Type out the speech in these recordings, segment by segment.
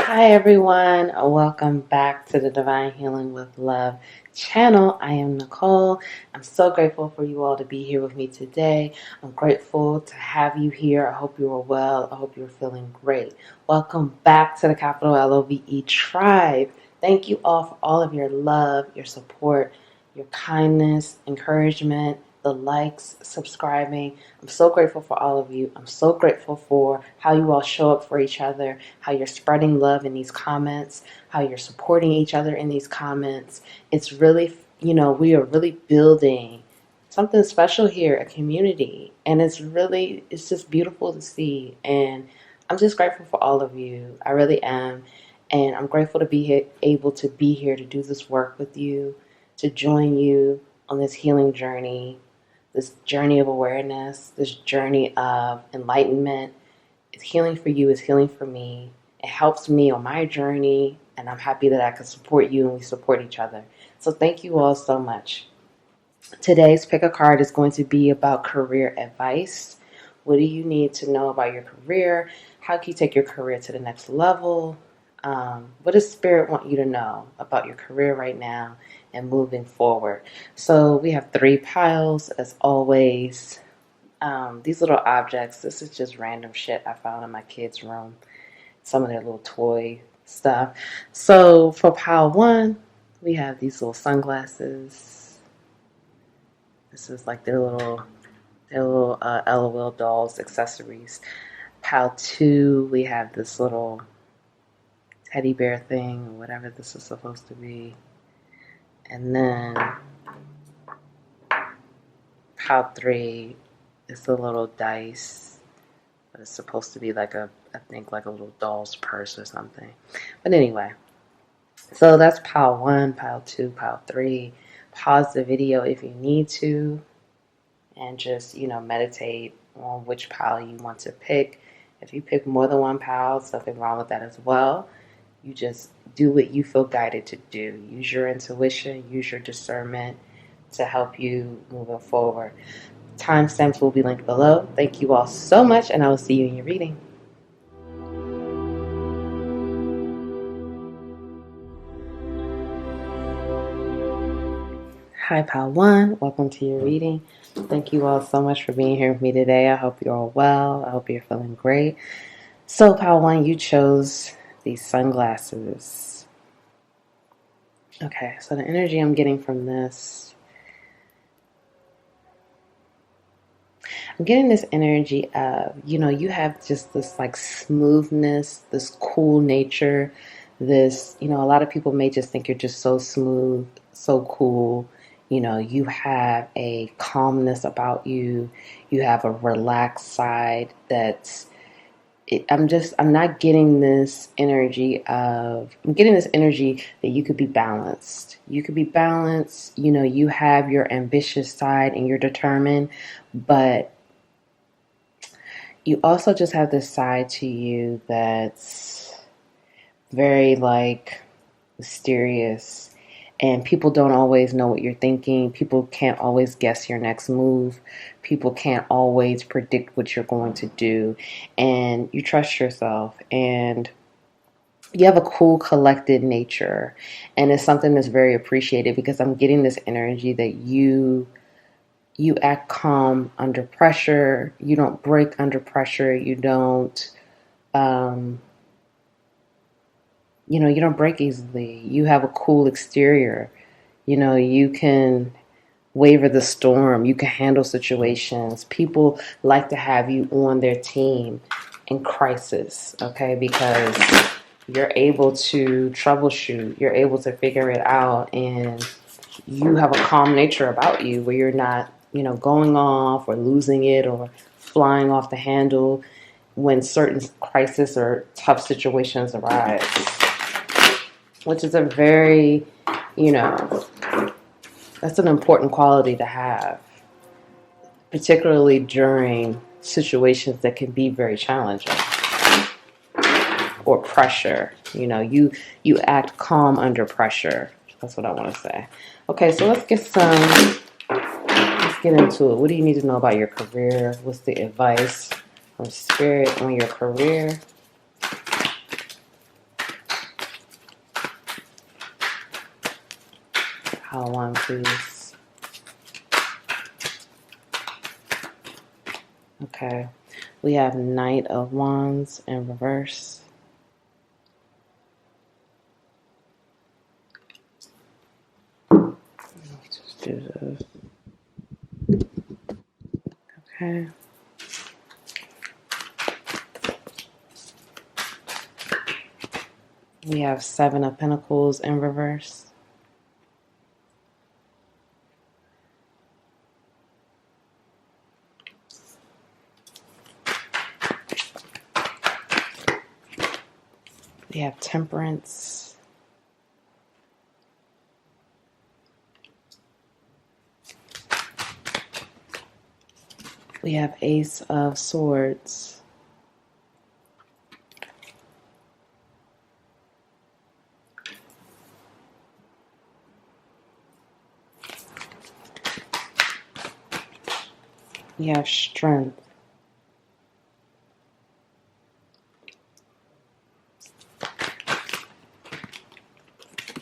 Hi everyone, welcome back to the Divine Healing with Love channel. I am Nicole. I'm so grateful for you all to be here with me today. I'm grateful to have you here. I hope you are well. I hope you're feeling great. Welcome back to the capital LOVE tribe. Thank you all for all of your love, your support, your kindness, encouragement, the likes, subscribing. I'm so grateful for all of you. I'm so grateful for how you all show up for each other, how you're spreading love in these comments, how you're supporting each other in these comments. It's really, we are really building something special here, a community. And it's just beautiful to see. And I'm just grateful for all of you. I really am. And I'm grateful to be able to be here to do this work with you, to join you on this healing journey, this journey of awareness, this journey of enlightenment. It's healing for you, it's healing for me. It helps me on my journey, and I'm happy that I can support you and we support each other. So thank you all so much. Today's pick a card is going to be about career advice. What do you need to know about your career? How can you take your career to the next level? What does Spirit want you to know about your career right now and moving forward? So we have 3 piles as always. These little objects, this is just random shit I found in my kids' room. Some of their little toy stuff. So for pile 1, we have these little sunglasses. This is like their little LOL dolls accessories. Pile 2, we have this little teddy bear thing, or whatever this is supposed to be. And then pile 3 is the little dice, but it's supposed to be like I think like a little doll's purse or something. But anyway, so that's pile 1, pile 2, pile 3. Pause the video if you need to, and just, meditate on which pile you want to pick. If you pick more than one pile, nothing wrong with that as well. You just do what you feel guided to do. Use your intuition, use your discernment to help you moving forward. Timestamps will be linked below. Thank you all so much, and I will see you in your reading. Hi, pile 1. Welcome to your reading. Thank you all so much for being here with me today. I hope you're all well. I hope you're feeling great. So, pile 1, you chose these sunglasses. Okay, so the energy I'm getting from this, I'm getting this energy of, you have just this like smoothness, this cool nature, this, a lot of people may just think you're just so smooth, so cool. You have a calmness about you. You have a relaxed side that's, I'm not getting this energy I'm getting this energy that you could be balanced. You could be balanced. You have your ambitious side and you're determined, but you also just have this side to you that's very like mysterious, and people don't always know what you're thinking. People can't always guess your next move. People can't always predict what you're going to do, and you trust yourself, and you have a cool, collected nature, and it's something that's very appreciated because I'm getting this energy that you act calm under pressure. You don't break under pressure. You don't, you don't break easily. You have a cool exterior. You can waver the storm. You can handle situations. People like to have you on their team in crisis, okay? Because you're able to troubleshoot. You're able to figure it out, and you have a calm nature about you where you're not, going off or losing it or flying off the handle when certain crisis or tough situations arise, which is a very, that's an important quality to have, particularly during situations that can be very challenging or pressure. You act calm under pressure. That's what I want to say. Okay, so let's get into it. What do you need to know about your career? What's the advice from Spirit on your career? Pile one, please. Okay. We have Knight of Wands in reverse. Let's just do this. Okay. We have Seven of Pentacles in reverse. We have Temperance. We have Ace of Swords. We have Strength.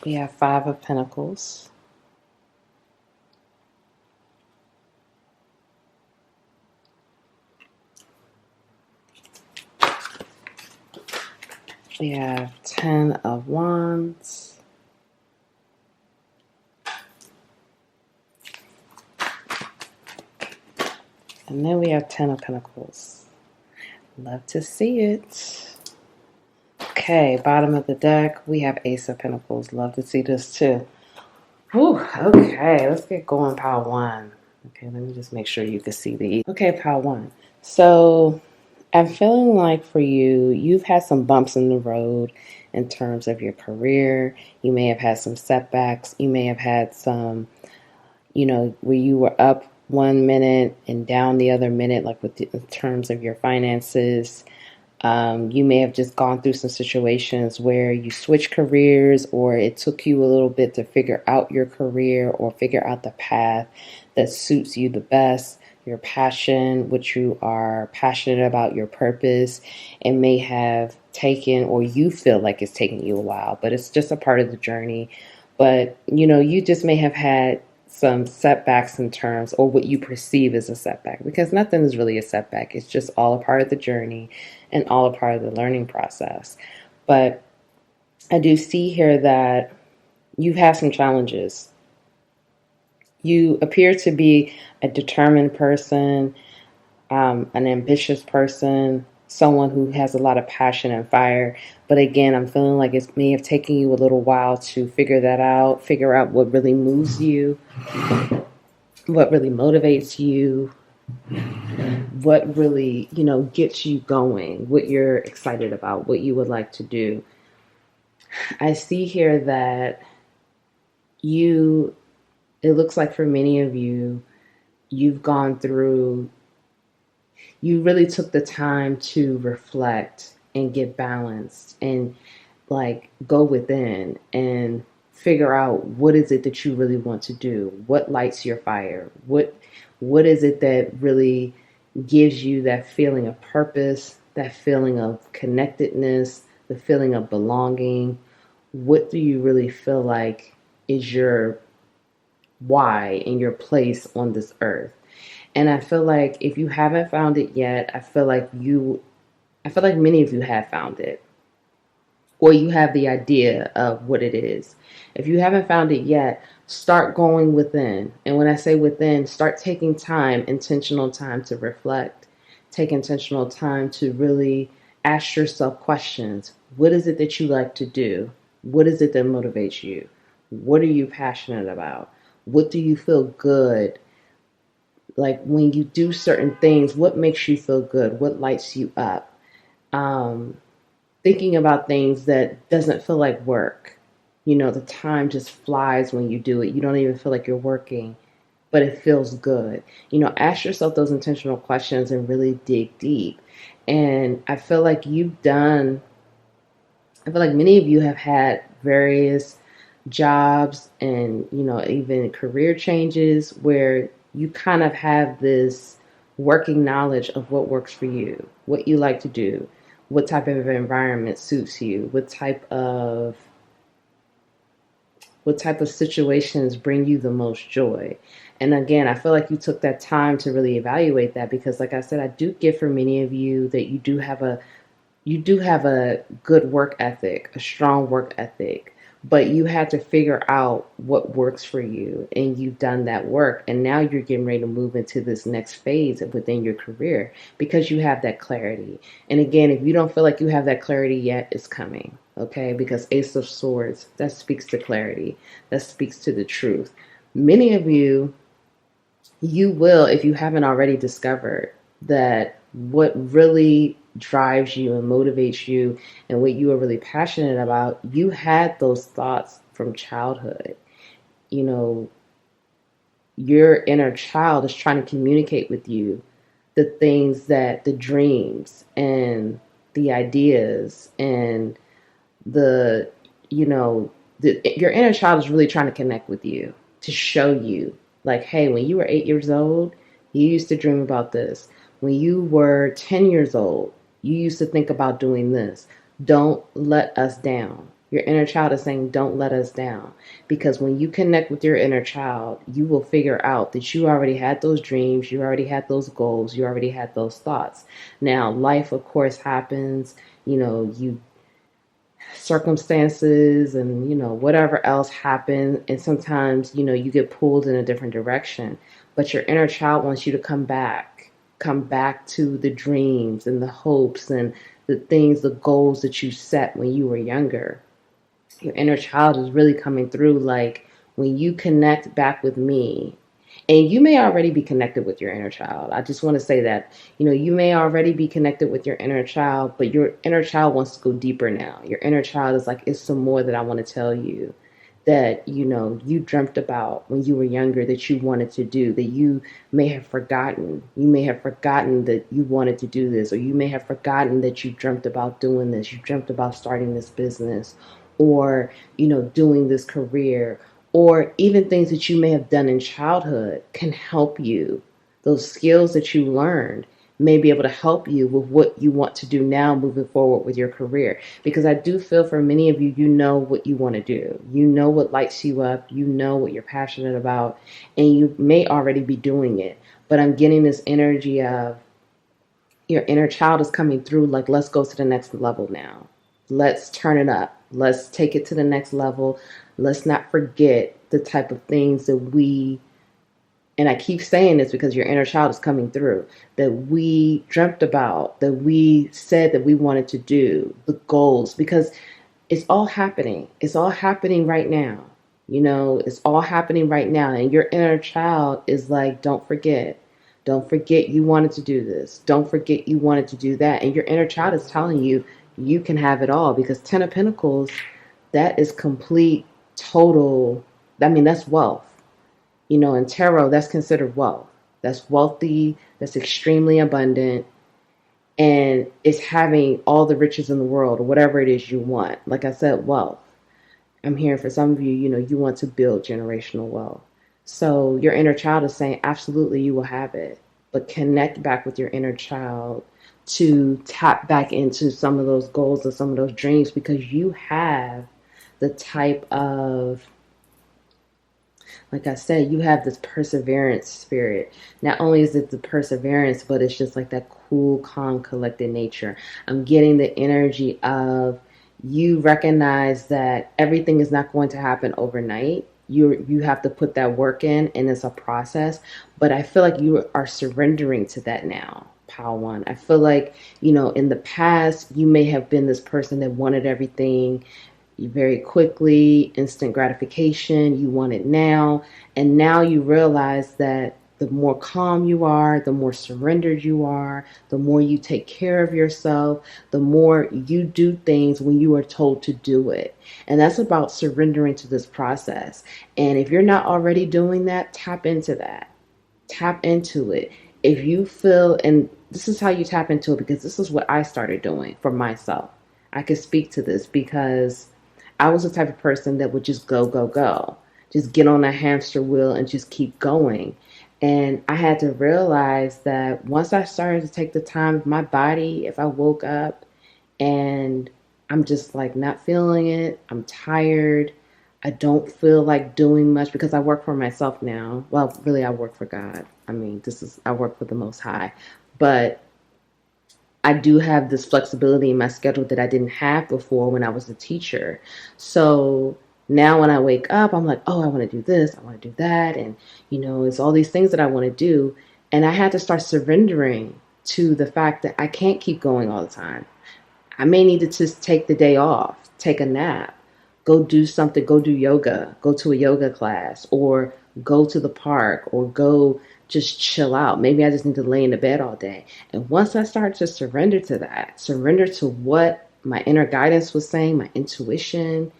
We have Five of Pentacles. We have Ten of Wands. And then we have Ten of Pentacles. Love to see it. Okay, bottom of the deck, we have Ace of Pentacles. Love to see this too. Whew, okay, let's get going, pile one. Okay, let me just make sure you can see the... Okay, pile one. So I'm feeling like for you, you've had some bumps in the road in terms of your career. You may have had some setbacks. You may have had some, where you were up 1 minute and down the other minute, like in terms of your finances. You may have just gone through some situations where you switched careers, or it took you a little bit to figure out your career or figure out the path that suits you the best, your passion, what you are passionate about, your purpose. It may have taken, or you feel like it's taking you a while, but it's just a part of the journey. But, you just may have had some setbacks in terms, or what you perceive as a setback, because nothing is really a setback. It's just all a part of the journey and all a part of the learning process. But I do see here that you've had some challenges. You appear to be a determined person, an ambitious person, someone who has a lot of passion and fire. But again, I'm feeling like it may have taken you a little while to figure that out, figure out what really moves you, what really motivates you, what really, gets you going, what you're excited about, what you would like to do. I see here that it looks like for many of you, you've gone through, you really took the time to reflect and get balanced and like go within and figure out what is it that you really want to do, what lights your fire, what is it that really gives you that feeling of purpose, that feeling of connectedness, the feeling of belonging. What do you really feel like is your why and your place on this earth? And I feel like if you haven't found it yet, I feel like many of you have found it, or you have the idea of what it is. If you haven't found it yet, start going within. And when I say within, start taking time, intentional time to reflect. Take intentional time to really ask yourself questions. What is it that you like to do? What is it that motivates you? What are you passionate about? What do you feel good? Like when you do certain things, what makes you feel good? What lights you up? Thinking about things that doesn't feel like work. The time just flies when you do it. You don't even feel like you're working, but it feels good. Ask yourself those intentional questions and really dig deep. And I feel like many of you have had various jobs and, even career changes where you kind of have this working knowledge of what works for you, what you like to do, what type of environment suits you, what type of What type of situations bring you the most joy? And again, I feel like you took that time to really evaluate that, because like I said, I do get for many of you that you do have a good work ethic, a strong work ethic, but you had to figure out what works for you, and you've done that work, and now you're getting ready to move into this next phase within your career because you have that clarity. And again, if you don't feel like you have that clarity yet, it's coming, okay? Because Ace of Swords, that speaks to clarity, that speaks to the truth. Many of you, you will, if you haven't already discovered that what really drives you and motivates you and what you are really passionate about, you had those thoughts from childhood. You know, your inner child is trying to communicate with you the things that the dreams and the ideas and the, you know, your inner child is really trying to connect with you to show you, like, hey, when you were 8 years old, you used to dream about this. When you were 10 years old, you used to think about doing this. Don't let us down. Your inner child is saying, don't let us down. Because when you connect with your inner child, you will figure out that you already had those dreams, you already had those goals, you already had those thoughts. Now, life, of course, happens. You circumstances and whatever else happens, and sometimes you get pulled in a different direction, but your inner child wants you to come back to the dreams and the hopes and the things, the goals that you set when you were younger. Your inner child is really coming through, like, when you connect back with me. And you may already be connected with your inner child. I just want to say that, you may already be connected with your inner child, but your inner child wants to go deeper now. Your inner child is like, it's some more that I want to tell you, that, you dreamt about when you were younger, that you wanted to do, that you may have forgotten. You may have forgotten that you wanted to do this, or you may have forgotten that you dreamt about doing this. You dreamt about starting this business, or, doing this career, or even things that you may have done in childhood can help you. Those skills that you learned may be able to help you with what you want to do now moving forward with your career. Because I do feel for many of you, you know what you want to do. You know what lights you up. You know what you're passionate about. And you may already be doing it. But I'm getting this energy of your inner child is coming through, like, let's go to the next level now. Let's turn it up. Let's take it to the next level. Let's not forget the type of things that and I keep saying this because your inner child is coming through, that we dreamt about, that we said that we wanted to do, the goals, because it's all happening. It's all happening right now. It's all happening right now. And your inner child is like, don't forget. Don't forget you wanted to do this. Don't forget you wanted to do that. And your inner child is telling you, you can have it all, because Ten of Pentacles, that is complete, total. I mean, that's wealth. In tarot, that's considered wealth. That's wealthy, that's extremely abundant, and it's having all the riches in the world, or whatever it is you want. Like I said, wealth. I'm hearing for some of you, you want to build generational wealth. So your inner child is saying, absolutely, you will have it. But connect back with your inner child to tap back into some of those goals or some of those dreams, because you have the type of, like I said, you have this perseverance spirit. Not only is it the perseverance, but it's just like that cool, calm, collected nature. I'm getting the energy of, you recognize that everything is not going to happen overnight. You have to put that work in, and it's a process. But I feel like you are surrendering to that now, Pile One. I feel like, in the past, you may have been this person that wanted everything very quickly, instant gratification, you want it now. And now you realize that the more calm you are, the more surrendered you are, the more you take care of yourself, the more you do things when you are told to do it. And that's about surrendering to this process. And if you're not already doing that, tap into that. Tap into it. If you feel, and this is how you tap into it, because this is what I started doing for myself. I can speak to this because I was the type of person that would just go, go, go. Just get on a hamster wheel and just keep going. And I had to realize that once I started to take the time of my body, if I woke up and I'm just like not feeling it, I'm tired, I don't feel like doing much because I work for myself now. Well, really, I work for God. I mean, I work for the Most High. But I do have this flexibility in my schedule that I didn't have before when I was a teacher. So now when I wake up, I'm like, oh, I want to do this, I want to do that. And, it's all these things that I want to do. And I had to start surrendering to the fact that I can't keep going all the time. I may need to just take the day off, take a nap, go do something, go do yoga, go to a yoga class, or go to the park, or go just chill out. Maybe I just need to lay in the bed all day. And once I start to surrender to that, surrender to what my inner guidance was saying, my intuition,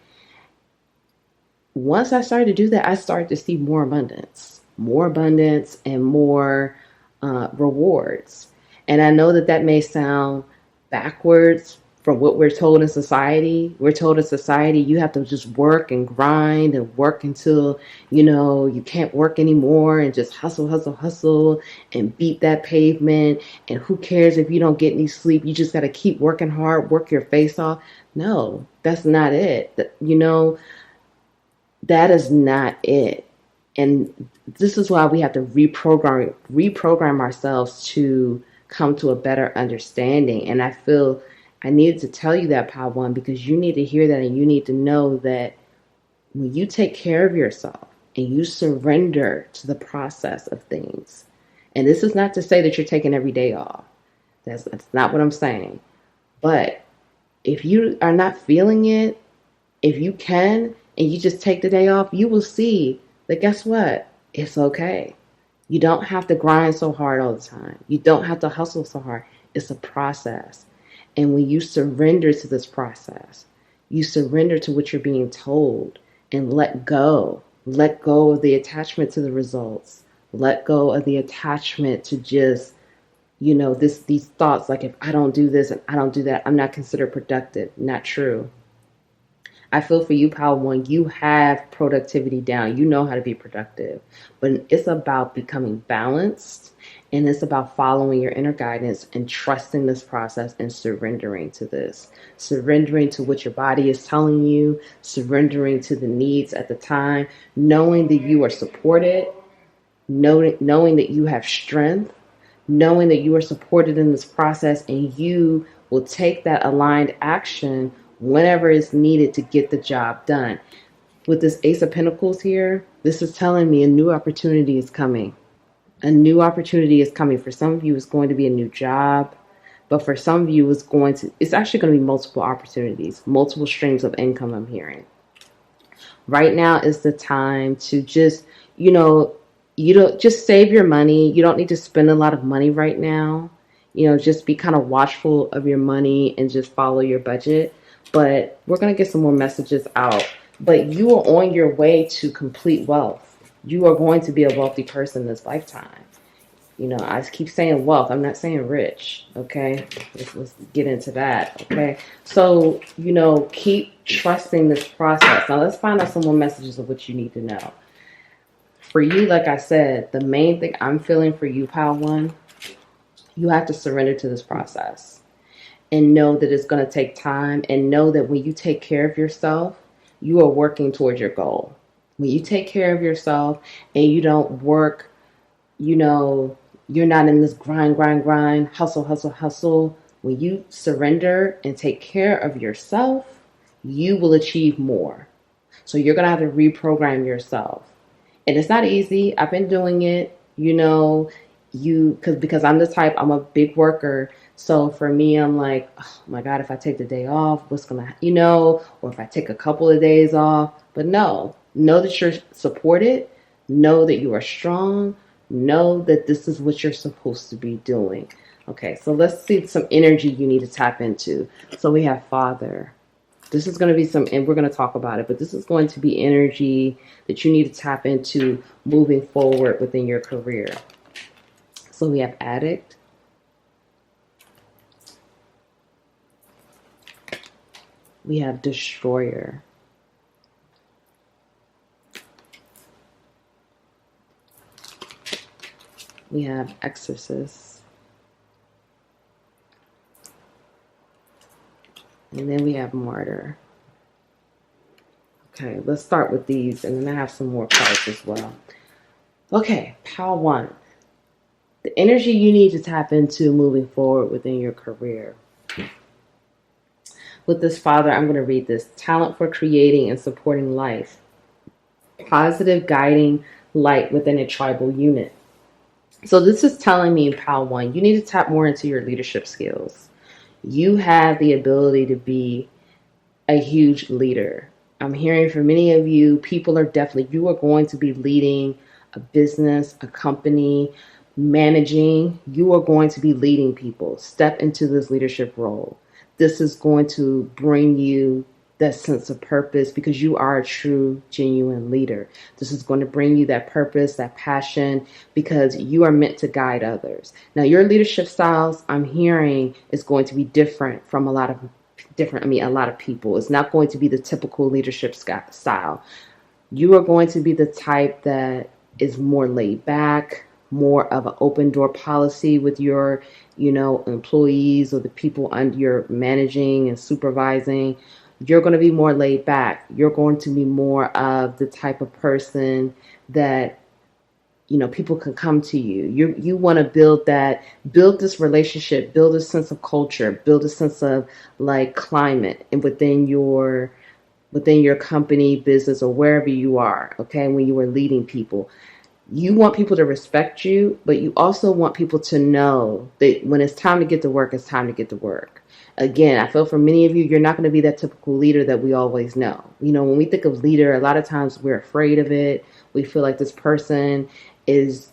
once I started to do that, I started to see more abundance and more rewards. And I know that that may sound backwards from what we're told in society. We're told in society you have to just work and grind and work until, you can't work anymore and just hustle, hustle, hustle and beat that pavement. And who cares if you don't get any sleep? You just got to keep working hard, work your face off. No, that's not it. That is not it. And this is why we have to reprogram ourselves to come to a better understanding. And I feel I needed to tell you that, Pod One, because you need to hear that, and you need to know that when you take care of yourself and you surrender to the process of things, and this is not to say that you're taking every day off. That's not what I'm saying. But if you are not feeling it, if you can, and you just take the day off, you will see that guess what? It's okay. You don't have to grind so hard all the time. You don't have to hustle so hard. It's a process. And when you surrender to this process, you surrender to what you're being told and let go. Let go of the attachment to the results. Let go of the attachment to just, these thoughts like if I don't do this and I don't do that, I'm not considered productive. Not true. I feel for you, Power One, you have productivity down. You know how to be productive. But it's about becoming balanced, and it's about following your inner guidance and trusting this process and surrendering to this. Surrendering to what your body is telling you, surrendering to the needs at the time, knowing that you are supported, knowing that you have strength, knowing that you are supported in this process, and you will take that aligned action whenever it's needed to get the job done. With this Ace of Pentacles here, this is telling me a new opportunity is coming. A new opportunity is coming. For some of you, it's going to be a new job. But for some of you, it's actually going to be multiple opportunities, multiple streams of income, I'm hearing. Right now is the time to just, you don't just save your money. You don't need to spend a lot of money right now. Just be kind of watchful of your money and just follow your budget. But we're going to get some more messages out. But you are on your way to complete wealth. You are going to be a wealthy person this lifetime. I keep saying wealth. I'm not saying rich. Okay. Let's get into that. Okay. So, keep trusting this process. Now let's find out some more messages of what you need to know. For you, like I said, the main thing I'm feeling for you, Pal One, you have to surrender to this process and know that it's going to take time, and know that when you take care of yourself, you are working towards your goal. When you take care of yourself and you don't work, you're not in this grind, hustle, hustle, hustle. When you surrender and take care of yourself, you will achieve more. So you're going to have to reprogram yourself. And it's not easy. I've been doing it, because I'm the type, I'm a big worker. So for me, I'm like, oh my God, if I take the day off, what's going to, or if I take a couple of days off. But know that you're supported. Know that you are strong. Know that this is what you're supposed to be doing. Okay, so let's see some energy you need to tap into. So we have Father. This is going to be and we're going to talk about it, but this is going to be energy that you need to tap into moving forward within your career. So we have Addict. We have Destroyer. We have Exorcist. And then we have Martyr. Okay, let's start with these, and then I have some more cards as well. Okay, pile one. The energy you need to tap into moving forward within your career. With this, Father, I'm going to read this. Talent for creating and supporting life. Positive guiding light within a tribal unit. So this is telling me in pile one, you need to tap more into your leadership skills. You have the ability to be a huge leader. I'm hearing from many of you, people are definitely, you are going to be leading a business, a company, managing. You are going to be leading people. Step into this leadership role. This is going to bring you that sense of purpose because you are a true, genuine leader. This is going to bring you that purpose, that passion, because you are meant to guide others. Now, your leadership styles, I'm hearing, is going to be different from a lot of people. It's not going to be the typical leadership style. You are going to be the type that is more laid back, more of an open door policy with your, employees or the people under you're managing and supervising. You're going to be more laid back. You're going to be more of the type of person that people can come to you. You want to build this relationship, build a sense of culture, build a sense of like climate and within your company, business, or wherever you are. Okay, when you are leading people, you want people to respect you, but you also want people to know that when it's time to get to work, it's time to get to work. Again, I feel for many of you, you're not going to be that typical leader that we always know. When we think of leader, a lot of times we're afraid of it. We feel like this person is,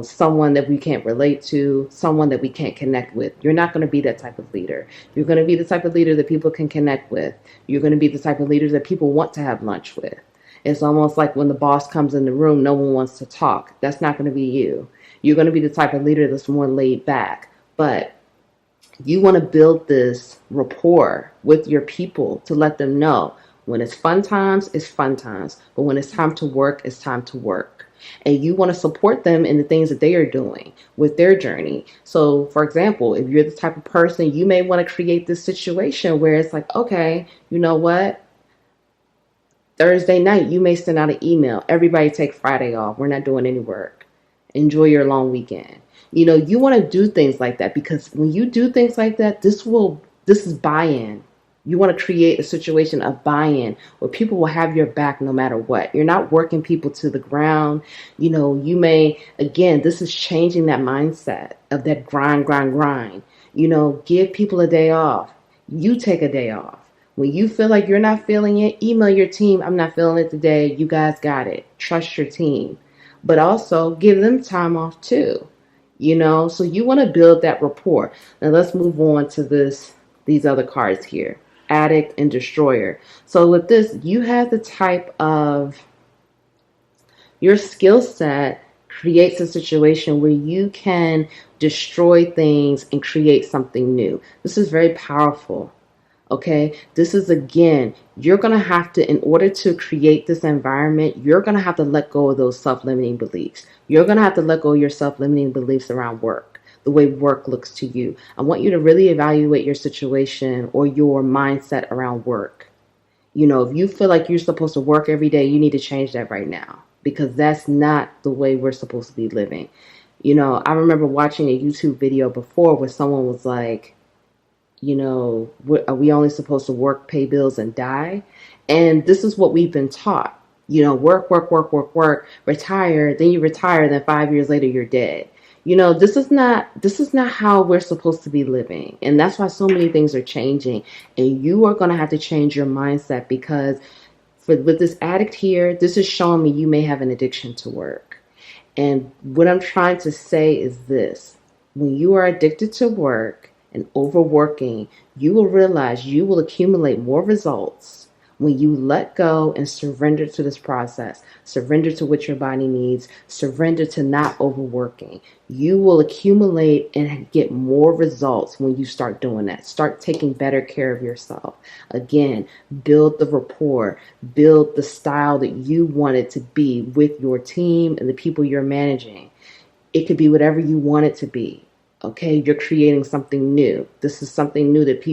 someone that we can't relate to, someone that we can't connect with. You're not going to be that type of leader. You're going to be the type of leader that people can connect with. You're going to be the type of leaders that people want to have lunch with. It's almost like when the boss comes in the room, no one wants to talk. That's not going to be you. You're going to be the type of leader that's more laid back. But you want to build this rapport with your people to let them know when it's fun times, it's fun times. But when it's time to work, it's time to work. And you want to support them in the things that they are doing with their journey. So, for example, if you're the type of person, you may want to create this situation where it's like, okay, you know what? Thursday night, you may send out an email. Everybody take Friday off. We're not doing any work. Enjoy your long weekend. You want to do things like that because when you do things like that, this is buy-in. You want to create a situation of buy-in where people will have your back no matter what. You're not working people to the ground. You may, again, this is changing that mindset of that grind. Give people a day off. You take a day off. When you feel like you're not feeling it, email your team. I'm not feeling it today. You guys got it. Trust your team. But also give them time off too. So you want to build that rapport. Now let's move on to these other cards here. Addict and destroyer. So with this, you have the type of your skill set creates a situation where you can destroy things and create something new. This is very powerful. Okay, this is again, you're going to have to, in order to create this environment, you're going to have to let go of those self-limiting beliefs. You're going to have to let go of your self-limiting beliefs around work, the way work looks to you. I want you to really evaluate your situation or your mindset around work. If you feel like you're supposed to work every day, you need to change that right now because that's not the way we're supposed to be living. I remember watching a YouTube video before where someone was like, are we only supposed to work, pay bills, and die? And this is what we've been taught. Work, retire, then you retire, then 5 years later you're dead. This is not how we're supposed to be living. And that's why so many things are changing. And you are going to have to change your mindset because with this addict here, this is showing me you may have an addiction to work. And what I'm trying to say is this. When you are addicted to work, and overworking, you will realize you will accumulate more results when you let go and surrender to this process, surrender to what your body needs, surrender to not overworking. You will accumulate and get more results when you start doing that. Start taking better care of yourself. Again, build the rapport, build the style that you want it to be with your team and the people you're managing. It could be whatever you want it to be. Okay, you're creating something new. This is something new that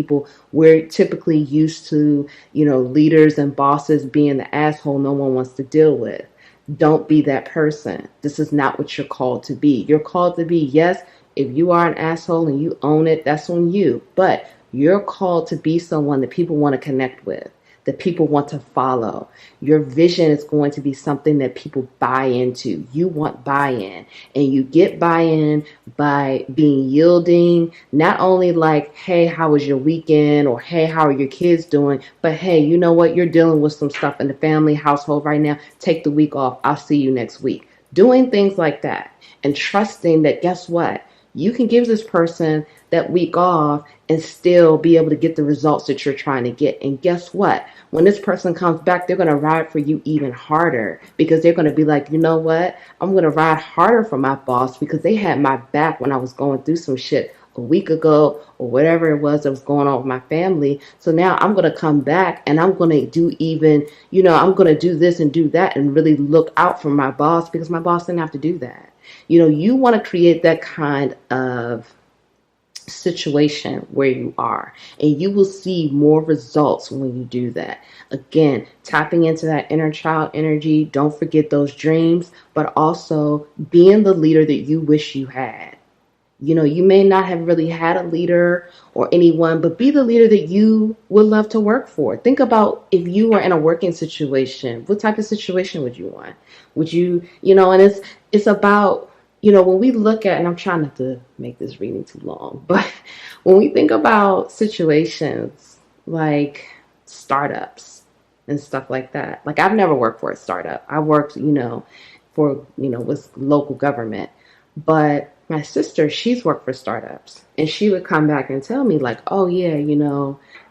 we're typically used to, leaders and bosses being the asshole no one wants to deal with. Don't be that person. This is not what you're called to be. You're called to be, yes, if you are an asshole and you own it, that's on you. But you're called to be someone that people want to connect with, that people want to follow. Your vision is going to be something that people buy into. You want buy-in, and you get buy-in by being yielding, not only like, hey, how was your weekend, or hey, how are your kids doing, but hey, you know what, you're dealing with some stuff in the family household right now. Take the week off. I'll see you next week. Doing things like that and trusting that, guess what, you can give this person that week off and still be able to get the results that you're trying to get. And guess what? When this person comes back, they're going to ride for you even harder, because they're going to be like, you know what? I'm going to ride harder for my boss because they had my back when I was going through some shit a week ago, or whatever it was that was going on with my family. So now I'm going to come back and I'm going to do even, I'm going to do this and do that and really look out for my boss, because my boss didn't have to do that. You want to create that kind of situation where you are, and you will see more results when you do that. Again, tapping into that inner child energy. Don't forget those dreams, but also being the leader that you wish you had. You may not have really had a leader or anyone, but be the leader that you would love to work for. Think about, if you were in a working situation, what type of situation would you want? Would you, and it's about, when we look at, and I'm trying not to make this reading too long, but when we think about situations like startups and stuff like that, like I've never worked for a startup. I worked, with local government, but my sister, she's worked for startups, and she would come back and tell me like, oh yeah,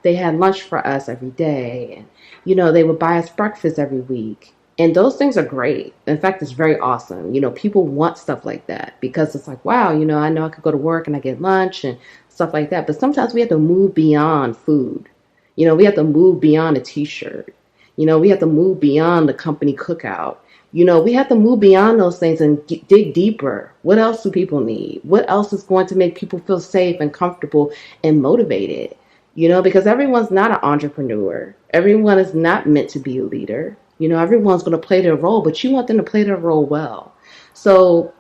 they had lunch for us every day, and they would buy us breakfast every week. And those things are great. In fact, it's very awesome. People want stuff like that, because it's like, wow, I know I could go to work and I get lunch and stuff like that. But sometimes we have to move beyond food. We have to move beyond a t-shirt. We have to move beyond the company cookout. We have to move beyond those things and dig deeper. What else do people need? What else is going to make people feel safe and comfortable and motivated? Because everyone's not an entrepreneur. Everyone is not meant to be a leader. Everyone's going to play their role, but you want them to play their role well. So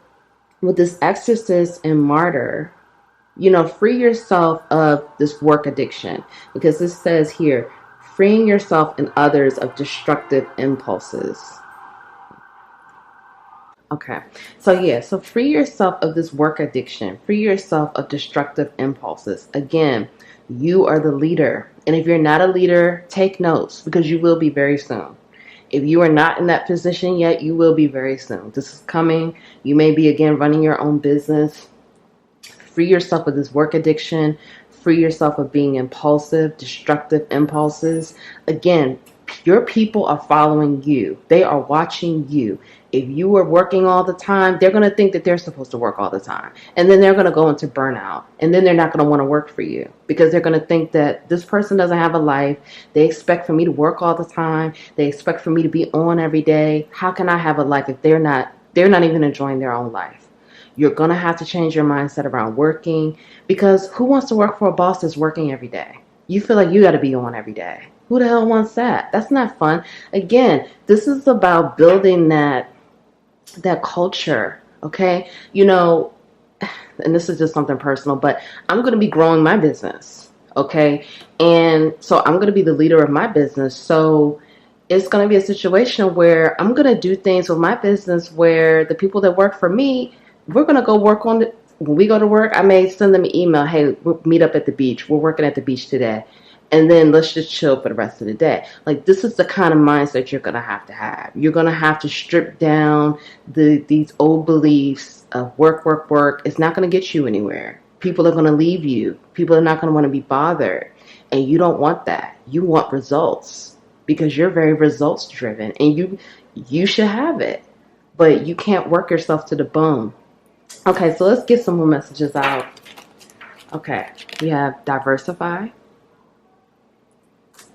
with this exorcist and martyr, free yourself of this work addiction, because this says here, freeing yourself and others of destructive impulses. Okay, so free yourself of this work addiction, free yourself of destructive impulses. Again, you are the leader. And if you're not a leader, take notes, because you will be very soon. If you are not in that position yet, you will be very soon. This is coming. You may be, again, running your own business. Free yourself of this work addiction. Free yourself of being impulsive, destructive impulses. Again, your people are following you. They are watching you. If you are working all the time, they're going to think that they're supposed to work all the time. And then they're going to go into burnout. And then they're not going to want to work for you, because they're going to think that this person doesn't have a life. They expect for me to work all the time. They expect for me to be on every day. How can I have a life if they're not even enjoying their own life? You're going to have to change your mindset around working, because who wants to work for a boss that's working every day? You feel like you got to be on every day. Who the hell wants that? That's not fun. Again, this is about building that culture, okay? And this is just something personal, but I'm going to be growing my business, okay? And so I'm going to be the leader of my business. So it's going to be a situation where I'm going to do things with my business where the people that work for me, we're going to go work on it. When we go to work, I may send them an email, hey, we'll meet up at the beach. We're working at the beach today. And then let's just chill for the rest of the day. Like, this is the kind of mindset you're going to have. You're going to have to strip down these old beliefs of work, work, work. It's not going to get you anywhere. People are going to leave you. People are not going to want to be bothered. And you don't want that. You want results, because you're very results driven, and you should have it. But you can't work yourself to the bone. Okay, so let's get some more messages out. Okay, we have diversify.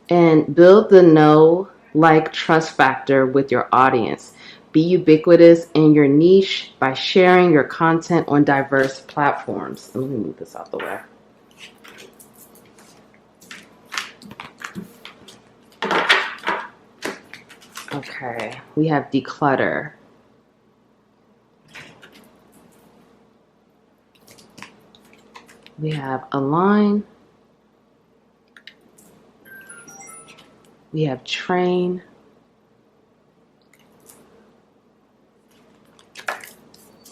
And build the know, like, trust factor with your audience. Be ubiquitous in your niche by sharing your content on diverse platforms. Let me move this out the way. Okay, we have declutter. We have align. We have train.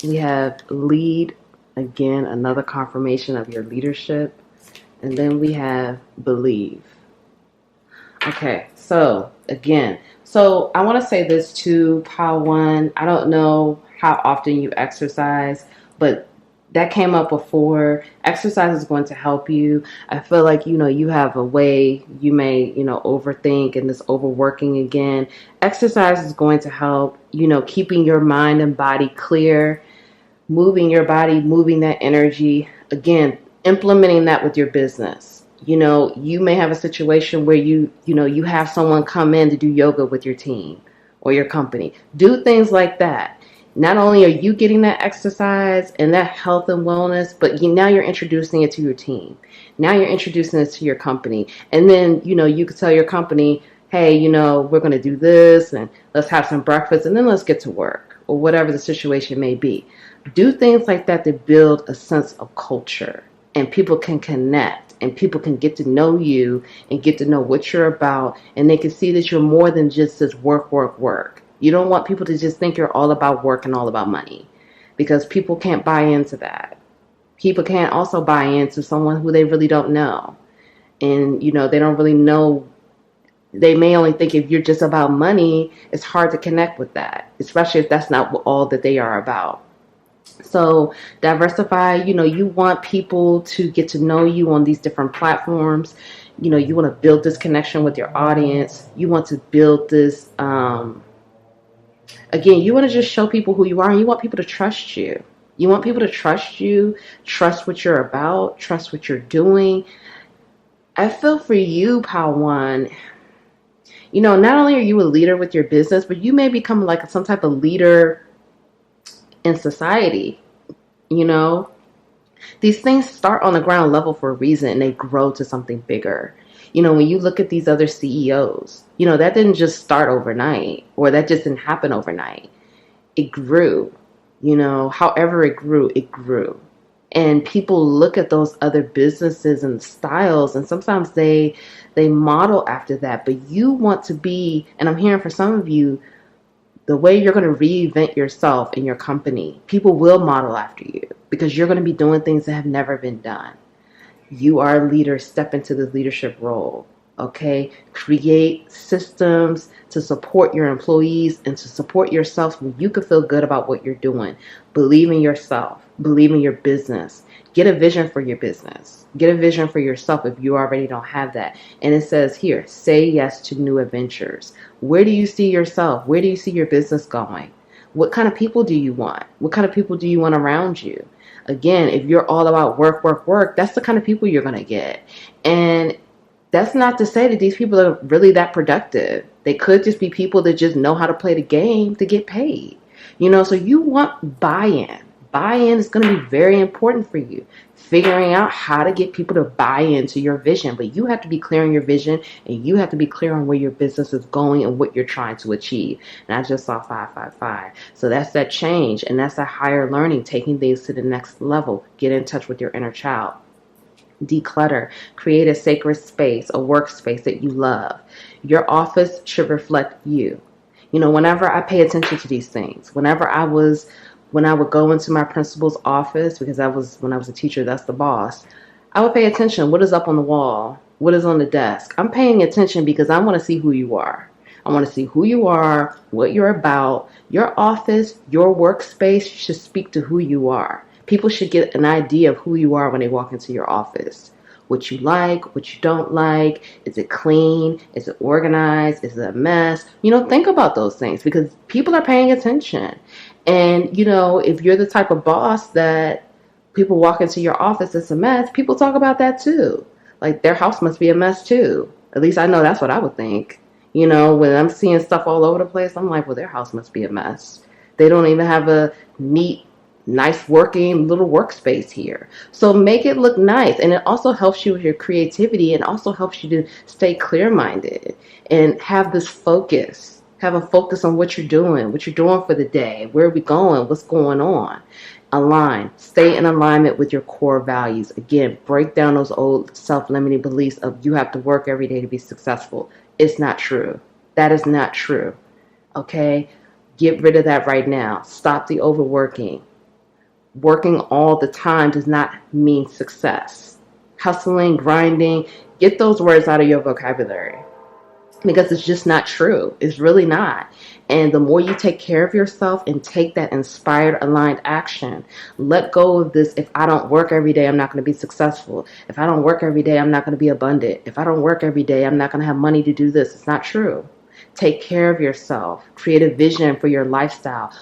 We have lead. Again, another confirmation of your leadership. And then we have believe. Okay, so again, so I want to say this too, Pile One. I don't know how often you exercise, but that came up before. Exercise is going to help you. I feel like, you have a way you may, overthink and this overworking again. Exercise is going to help, keeping your mind and body clear, moving your body, moving that energy. Again, implementing that with your business. You may have a situation where you have someone come in to do yoga with your team or your company. Do things like that. Not only are you getting that exercise and that health and wellness, but now you're introducing it to your team. Now you're introducing it to your company. And then, you could tell your company, hey, we're going to do this and let's have some breakfast and then let's get to work or whatever the situation may be. Do things like that to build a sense of culture and people can connect and people can get to know you and get to know what you're about and they can see that you're more than just this work, work, work. You don't want people to just think you're all about work and all about money because people can't buy into that. People can't also buy into someone who they really don't know. And, they don't really know. They may only think if you're just about money, it's hard to connect with that, especially if that's not all that they are about. So diversify, you want people to get to know you on these different platforms. You want to build this connection with your audience. You want to build this, again, you want to just show people who you are and you want people to trust you. You want people to trust you, trust what you're about, trust what you're doing. I feel for you, Pal One, not only are you a leader with your business, but you may become like some type of leader in society. These things start on the ground level for a reason and they grow to something bigger. When you look at these other CEOs, that didn't just start overnight or that just didn't happen overnight. It grew, however it grew. And people look at those other businesses and styles and sometimes they model after that. But you want to be, and I'm hearing for some of you, the way you're going to reinvent yourself in your company, people will model after you because you're going to be doing things that have never been done. You are a leader. Step into the leadership role. Okay? Create systems to support your employees and to support yourself so you can feel good about what you're doing. Believe in yourself. Believe in your business. Get a vision for your business. Get a vision for yourself if you already don't have that. And it says here, say yes to new adventures. Where do you see yourself? Where do you see your business going? What kind of people do you want? What kind of people do you want around you? Again, if you're all about work, work, work, that's the kind of people you're going to get. And that's not to say that these people are really that productive. They could just be people that just know how to play the game to get paid. So you want buy-in. Buy-in is going to be very important for you. Figuring out how to get people to buy into your vision. But you have to be clear on your vision and you have to be clear on where your business is going and what you're trying to achieve. And I just saw 555. So that's that change and that's that higher learning, taking things to the next level. Get in touch with your inner child. Declutter. Create a sacred space, a workspace that you love. Your office should reflect you. Whenever I pay attention to these things, when I would go into my principal's office, because when I was a teacher, that's the boss, I would pay attention. What is up on the wall? What is on the desk? I'm paying attention because I want to see who you are. I want to see who you are, what you're about. Your office, your workspace should speak to who you are. People should get an idea of who you are when they walk into your office. What you like, what you don't like. Is it clean? Is it organized? Is it a mess? Think about those things because people are paying attention. And, if you're the type of boss that people walk into your office, it's a mess, people talk about that too. Like their house must be a mess too. At least I know that's what I would think. You know, when I'm seeing stuff all over the place, I'm like, well, their house must be a mess. They don't even have a neat, nice working little workspace here. So make it look nice. And it also helps you with your creativity and also helps you to stay clear-minded and have this focus. Have a focus on what you're doing for the day, where are we going, what's going on. Align. Stay in alignment with your core values. Again, break down those old self-limiting beliefs of you have to work every day to be successful. It's not true. That is not true. Okay? Get rid of that right now. Stop the overworking. Working all the time does not mean success. Hustling, grinding, get those words out of your vocabulary because it's just not true. It's really not. And the more you take care of yourself and take that inspired, aligned action, let go of this, if I don't work every day, I'm not going to be successful. If I don't work every day, I'm not going to be abundant. If I don't work every day, I'm not going to have money to do this. It's not true. Take care of yourself. Create a vision for your lifestyle.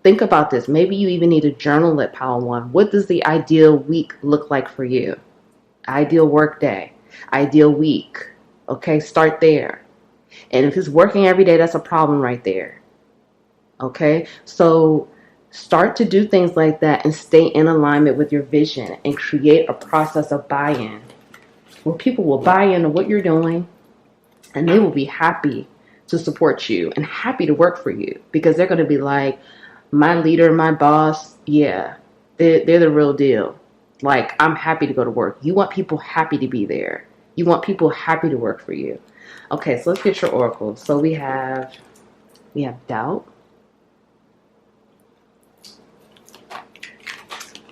Think about this. Maybe you even need to journal it, Power One. What does the ideal week look like for you? Ideal work day. Ideal week. Okay, start there. And if it's working every day, that's a problem right there. Okay, so start to do things like that and stay in alignment with your vision and create a process of buy-in where people will buy into what you're doing and they will be happy to support you and happy to work for you because they're going to be like, my leader, my boss, yeah, they're the real deal. Like, I'm happy to go to work. You want people happy to be there. You want people happy to work for you. Okay, so let's get your oracle. So we have doubt.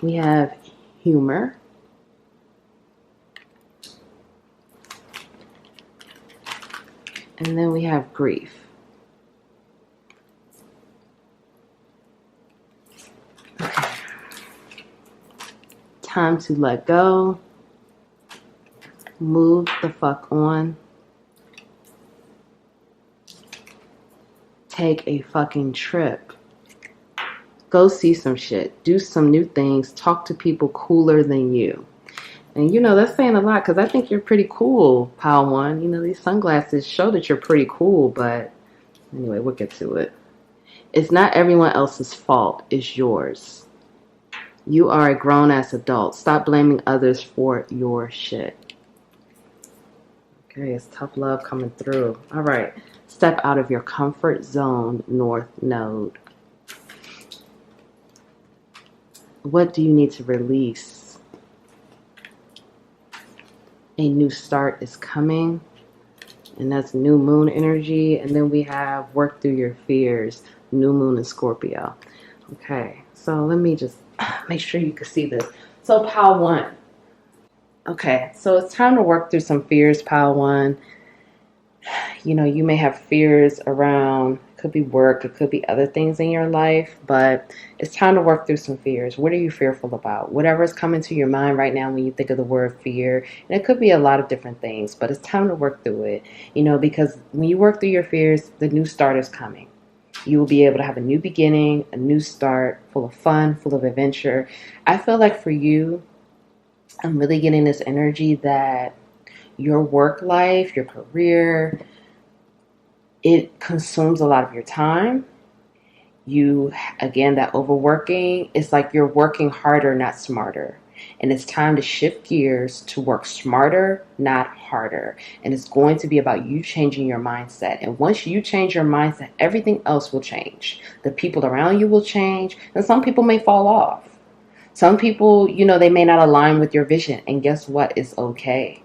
We have humor. And then we have grief. Okay. Time to let go. Move the fuck on. Take a fucking trip. Go see some shit. Do some new things. Talk to people cooler than you. And you know, that's saying a lot because I think you're pretty cool, Pile One. You know, these sunglasses show that you're pretty cool, but anyway, we'll get to it. It's not everyone else's fault. It's yours. You are a grown-ass adult. Stop blaming others for your shit. Okay, it's tough love coming through. All right. Step out of your comfort zone, North Node. What do you need to release? A new start is coming. And that's new moon energy. And then we have work through your fears, new moon in Scorpio. Okay, so let me just make sure you can see this. So Pile One. Okay, so it's time to work through some fears, Pile One. You know, you may have fears around, it could be work, it could be other things in your life, but it's time to work through some fears. What are you fearful about? Whatever is coming to your mind right now when you think of the word fear, and it could be a lot of different things, but it's time to work through it, you know, because when you work through your fears, the new start is coming. You will be able to have a new beginning, a new start, full of fun, full of adventure. I feel like for you, I'm really getting this energy that your work life, your career, it consumes a lot of your time. You, again, that overworking, it's like you're working harder, not smarter. And it's time to shift gears to work smarter, not harder. And it's going to be about you changing your mindset. And once you change your mindset, everything else will change. The people around you will change. And some people may fall off. Some people, you know, they may not align with your vision. And guess what? It's okay.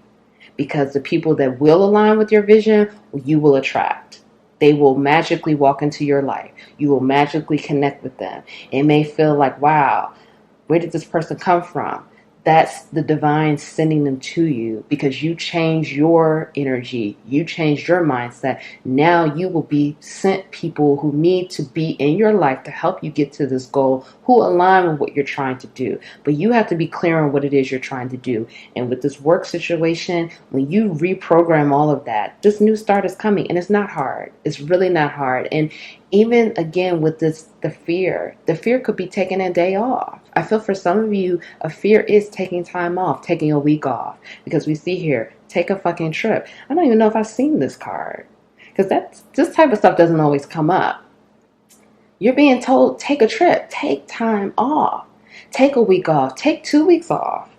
Because the people that will align with your vision, you will attract. They will magically walk into your life. You will magically connect with them. It may feel like, wow, where did this person come from? That's the divine sending them to you because you changed your energy. You changed your mindset. Now you will be sent people who need to be in your life to help you get to this goal, who align with what you're trying to do. But you have to be clear on what it is you're trying to do. And with this work situation, when you reprogram all of that, this new start is coming. And it's not hard. It's really not hard. And even again with this, the fear could be taking a day off. I feel for some of you, a fear is taking time off, taking a week off, because we see here Take a fucking trip. I don't even know if I've seen this card. Because this type of stuff doesn't always come up. You're being told, take a trip. Take time off. Take a week off. Take 2 weeks off.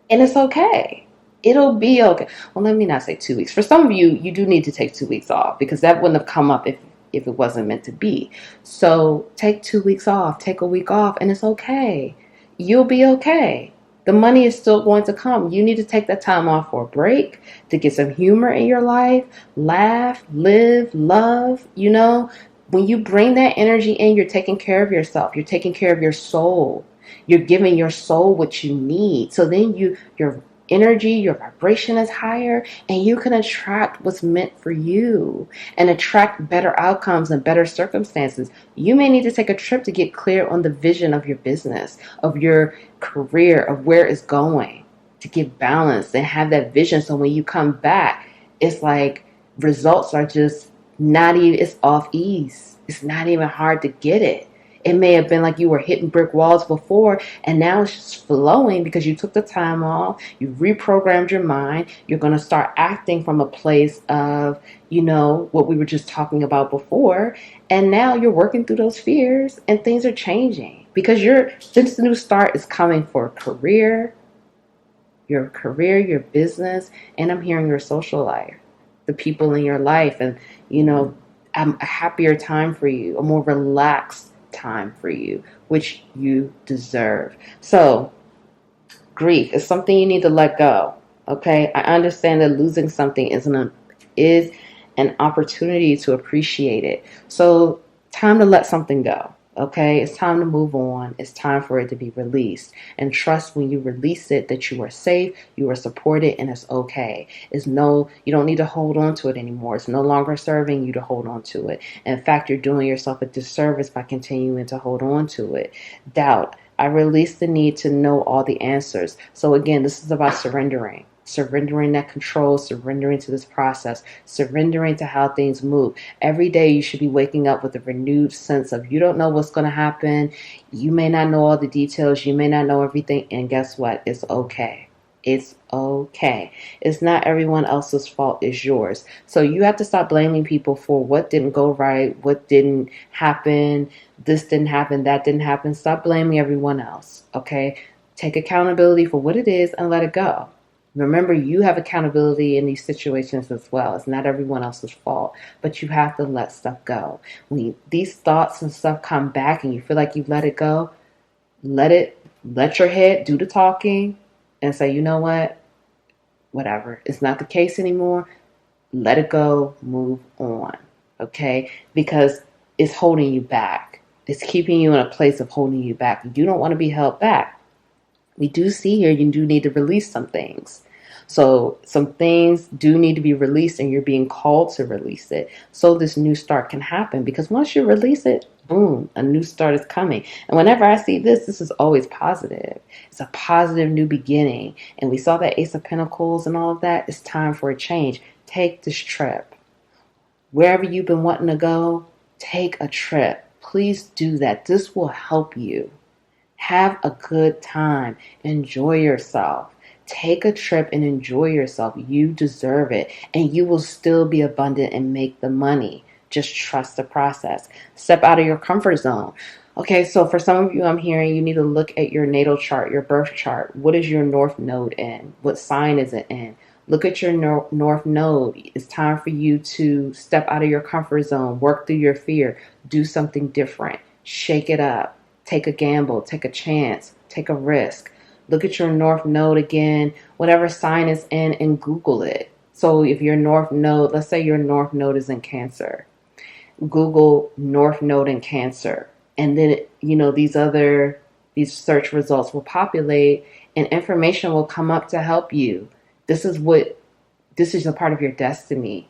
And it's okay. It'll be okay. Well, let me not say 2 weeks. For some of you, you do need to take 2 weeks off because that wouldn't have come up if it wasn't meant to be. So take 2 weeks off. Take a week off. And it's okay. You'll be okay. The money is still going to come. You need to take that time off for a break, to get some humor in your life, laugh, live, love. When you bring that energy in, you're taking care of yourself. You're taking care of your soul. You're giving your soul what you need. So then your energy, your vibration is higher, and you can attract what's meant for you and attract better outcomes and better circumstances. You may need to take a trip to get clear on the vision of your business, of your career, of where it's going, to get balanced and have that vision. So when you come back, it's like results are just not even, it's off ease. It's not even hard to get it. It may have been like you were hitting brick walls before, and now it's just flowing because you took the time off, you reprogrammed your mind. You're going to start acting from a place of, what we were just talking about before. And now you're working through those fears and things are changing because this new start is coming for your career, your business, and I'm hearing your social life, the people in your life, and, a happier time for you, a more relaxed time for you, which you deserve. So grief is something you need to let go. Okay, I understand that losing something is an opportunity to appreciate it. So time to let something go. Okay, it's time to move on. It's time for it to be released. And trust when you release it that you are safe, you are supported, and it's okay. You don't need to hold on to it anymore. It's no longer serving you to hold on to it. In fact, you're doing yourself a disservice by continuing to hold on to it. Doubt. I release the need to know all the answers. So again, this is about surrendering. Surrendering that control, surrendering to this process, surrendering to how things move. Every day you should be waking up with a renewed sense of you don't know what's going to happen. You may not know all the details. You may not know everything. And guess what? It's okay. It's okay. It's not everyone else's fault. It's yours. So you have to stop blaming people for what didn't go right, what didn't happen, this didn't happen, that didn't happen. Stop blaming everyone else. Okay? Take accountability for what it is and let it go. Remember, you have accountability in these situations as well. It's not everyone else's fault, but you have to let stuff go. When these thoughts and stuff come back and you feel like you've let it go, let your head do the talking and say, you know what? Whatever. It's not the case anymore. Let it go. Move on. Okay? Because it's holding you back. It's keeping you in a place of holding you back. You don't want to be held back. We do see here you do need to release some things. So some things do need to be released and you're being called to release it so this new start can happen. Because once you release it, boom, a new start is coming. And whenever I see this is always positive. It's a positive new beginning. And we saw that Ace of Pentacles and all of that. It's time for a change. Take this trip. Wherever you've been wanting to go, take a trip. Please do that. This will help you. Have a good time. Enjoy yourself. Take a trip and enjoy yourself. You deserve it. And you will still be abundant and make the money. Just trust the process. Step out of your comfort zone. Okay, so for some of you, I'm hearing you need to look at your natal chart, your birth chart. What is your north node in? What sign is it in? Look at your north node. It's time for you to step out of your comfort zone. Work through your fear. Do something different. Shake it up. Take a gamble. Take a chance. Take a risk. Look at your north node again, whatever sign is in, and Google it. So if your north node, let's say your north node is in Cancer, Google north node in Cancer. And then, these search results will populate and information will come up to help you. This is a part of your destiny.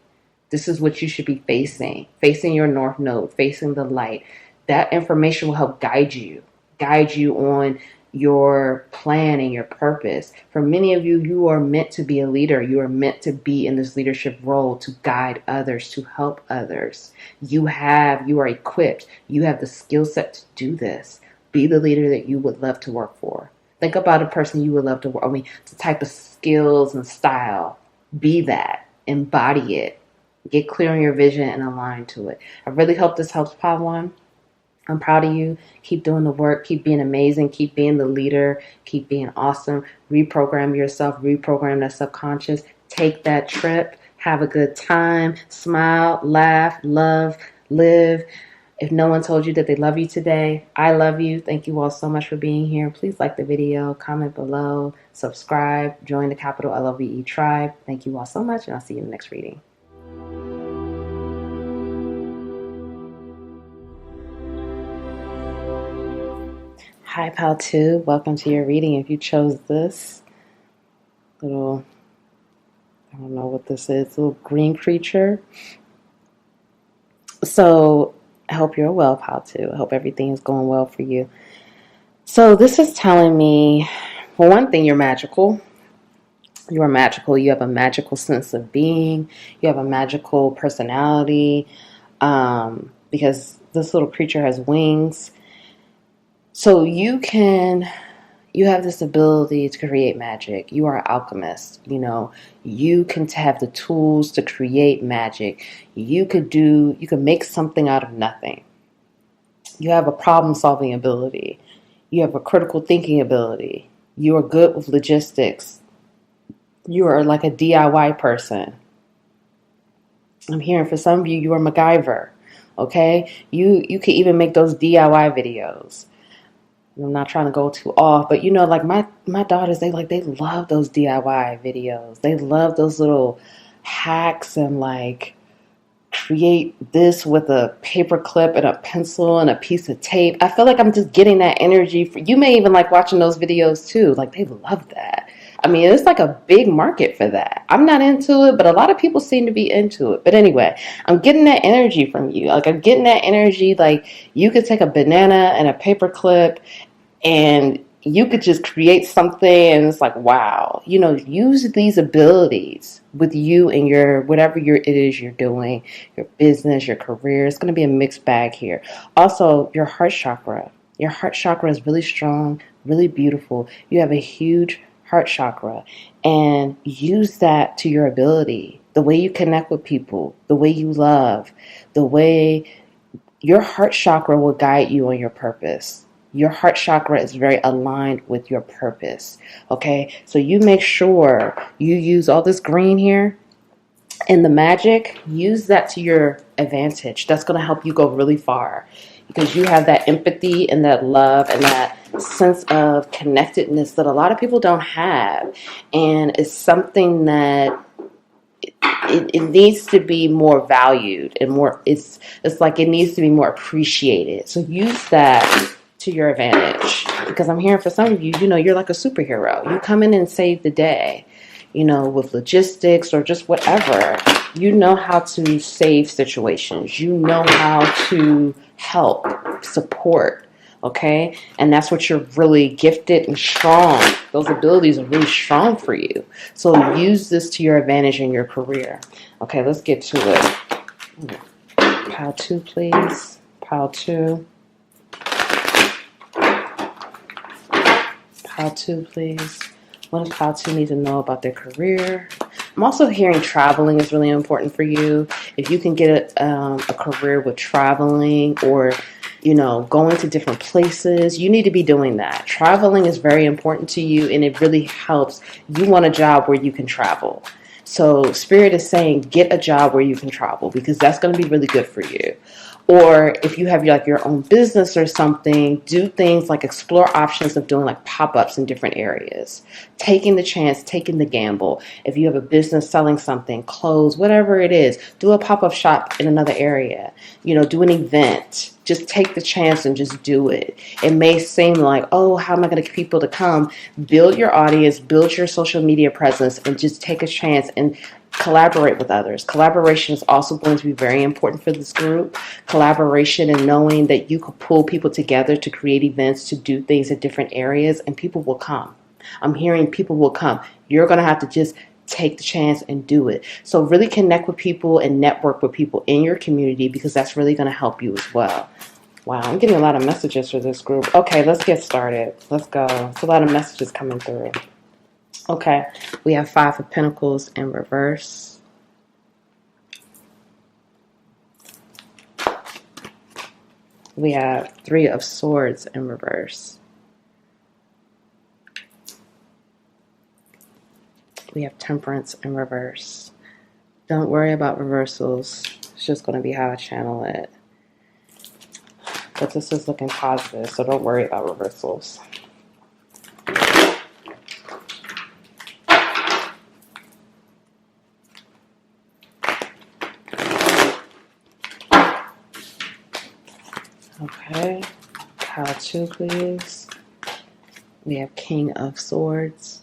This is what you should be facing your north node, facing the light. That information will help guide you on your plan and your purpose. For many of you, you are meant to be a leader. You are meant to be in this leadership role to guide others, to help others. You are equipped. You have the skill set to do this. Be the leader that you would love to work for. Think about a person you would love to work. The type of skills and style Be that. Embody it. Get clear on your vision and align to it. I really hope this helps, Pod One. I'm proud of you. Keep doing the work. Keep being amazing. Keep being the leader. Keep being awesome. Reprogram yourself. Reprogram that subconscious. Take that trip. Have a good time. Smile, laugh, love, live. If no one told you that they love you today, I love you. Thank you all so much for being here. Please like the video, comment below, subscribe, join the capital LOVE tribe. Thank you all so much, and I'll see you in the next reading. Hi, Pal 2. Welcome to your reading. If you chose this little, I don't know what this is, little green creature. So I hope you're well, Pal 2. I hope everything is going well for you. So this is telling me, for one thing, you're magical. You are magical. You have a magical sense of being. You have a magical personality, because this little creature has wings. So you have this ability to create magic. You are an alchemist. You can have the tools to create magic. You could make something out of nothing. You have a problem-solving ability. You have a critical thinking ability. You are good with logistics. You are like a DIY person. I'm hearing for some of you, you are MacGyver. Okay? You can even make those DIY videos. I'm not trying to go too off, but like my daughters, they love those DIY videos. They love those little hacks and like create this with a paper clip and a pencil and a piece of tape. I feel like I'm just getting that energy. You may even like watching those videos too. Like they love that. I mean, it's like a big market for that. I'm not into it, but a lot of people seem to be into it. But anyway, I'm getting that energy from you. Like I'm getting that energy. Like you could take a banana and a paper clip and you could just create something, and it's like, wow, use these abilities with you and your whatever it is you're doing, your business, your career. It's going to be a mixed bag here. Also, your heart chakra. Your heart chakra is really strong, really beautiful. You have a huge heart chakra, and use that to your ability. The way you connect with people, the way you love, the way your heart chakra will guide you on your purpose. Your heart chakra is very aligned with your purpose. Okay, so you make sure you use all this green here and the magic, use that to your advantage. That's going to help you go really far because you have that empathy and that love and that sense of connectedness that a lot of people don't have. And it's something that it needs to be more valued and more, it's like it needs to be more appreciated. So use that to your advantage, because I'm hearing for some of you, you're like a superhero. You come in and save the day, with logistics or just whatever. You know how to save situations. You know how to help, support, okay? And that's what you're really gifted and strong. Those abilities are really strong for you. So use this to your advantage in your career. Okay, let's get to it. Pile 2, please. Pile 2. Pile 2, please. What does Pile 2 need to know about their career? I'm also hearing traveling is really important for you. If you can get a career with traveling or, going to different places, you need to be doing that. Traveling is very important to you, and it really helps. You want a job where you can travel. So Spirit is saying get a job where you can travel because that's going to be really good for you. Or if you have your own business or something, do things like explore options of doing like pop-ups in different areas. Taking the chance, taking the gamble. If you have a business selling something, clothes, whatever it is, do a pop-up shop in another area. Do an event. Just take the chance and just do it. It may seem like, oh, how am I going to get people to come? Build your audience, build your social media presence, and just take a chance and collaborate with others. Collaboration is also going to be very important for this group. Collaboration and knowing that you could pull people together to create events, to do things in different areas, and people will come. I'm hearing people will come. You're going to have to just take the chance and do it. So really connect with people and network with people in your community because that's really going to help you as well. Wow, I'm getting a lot of messages for this group. Okay, let's get started. Let's go. It's a lot of messages coming through. Okay, we have Five of Pentacles in reverse. We have Three of Swords in reverse. We have Temperance in reverse. Don't worry about reversals. It's just going to be how I channel it. But this is looking positive, so don't worry about reversals. Okay, pile 2, please. We have King of Swords.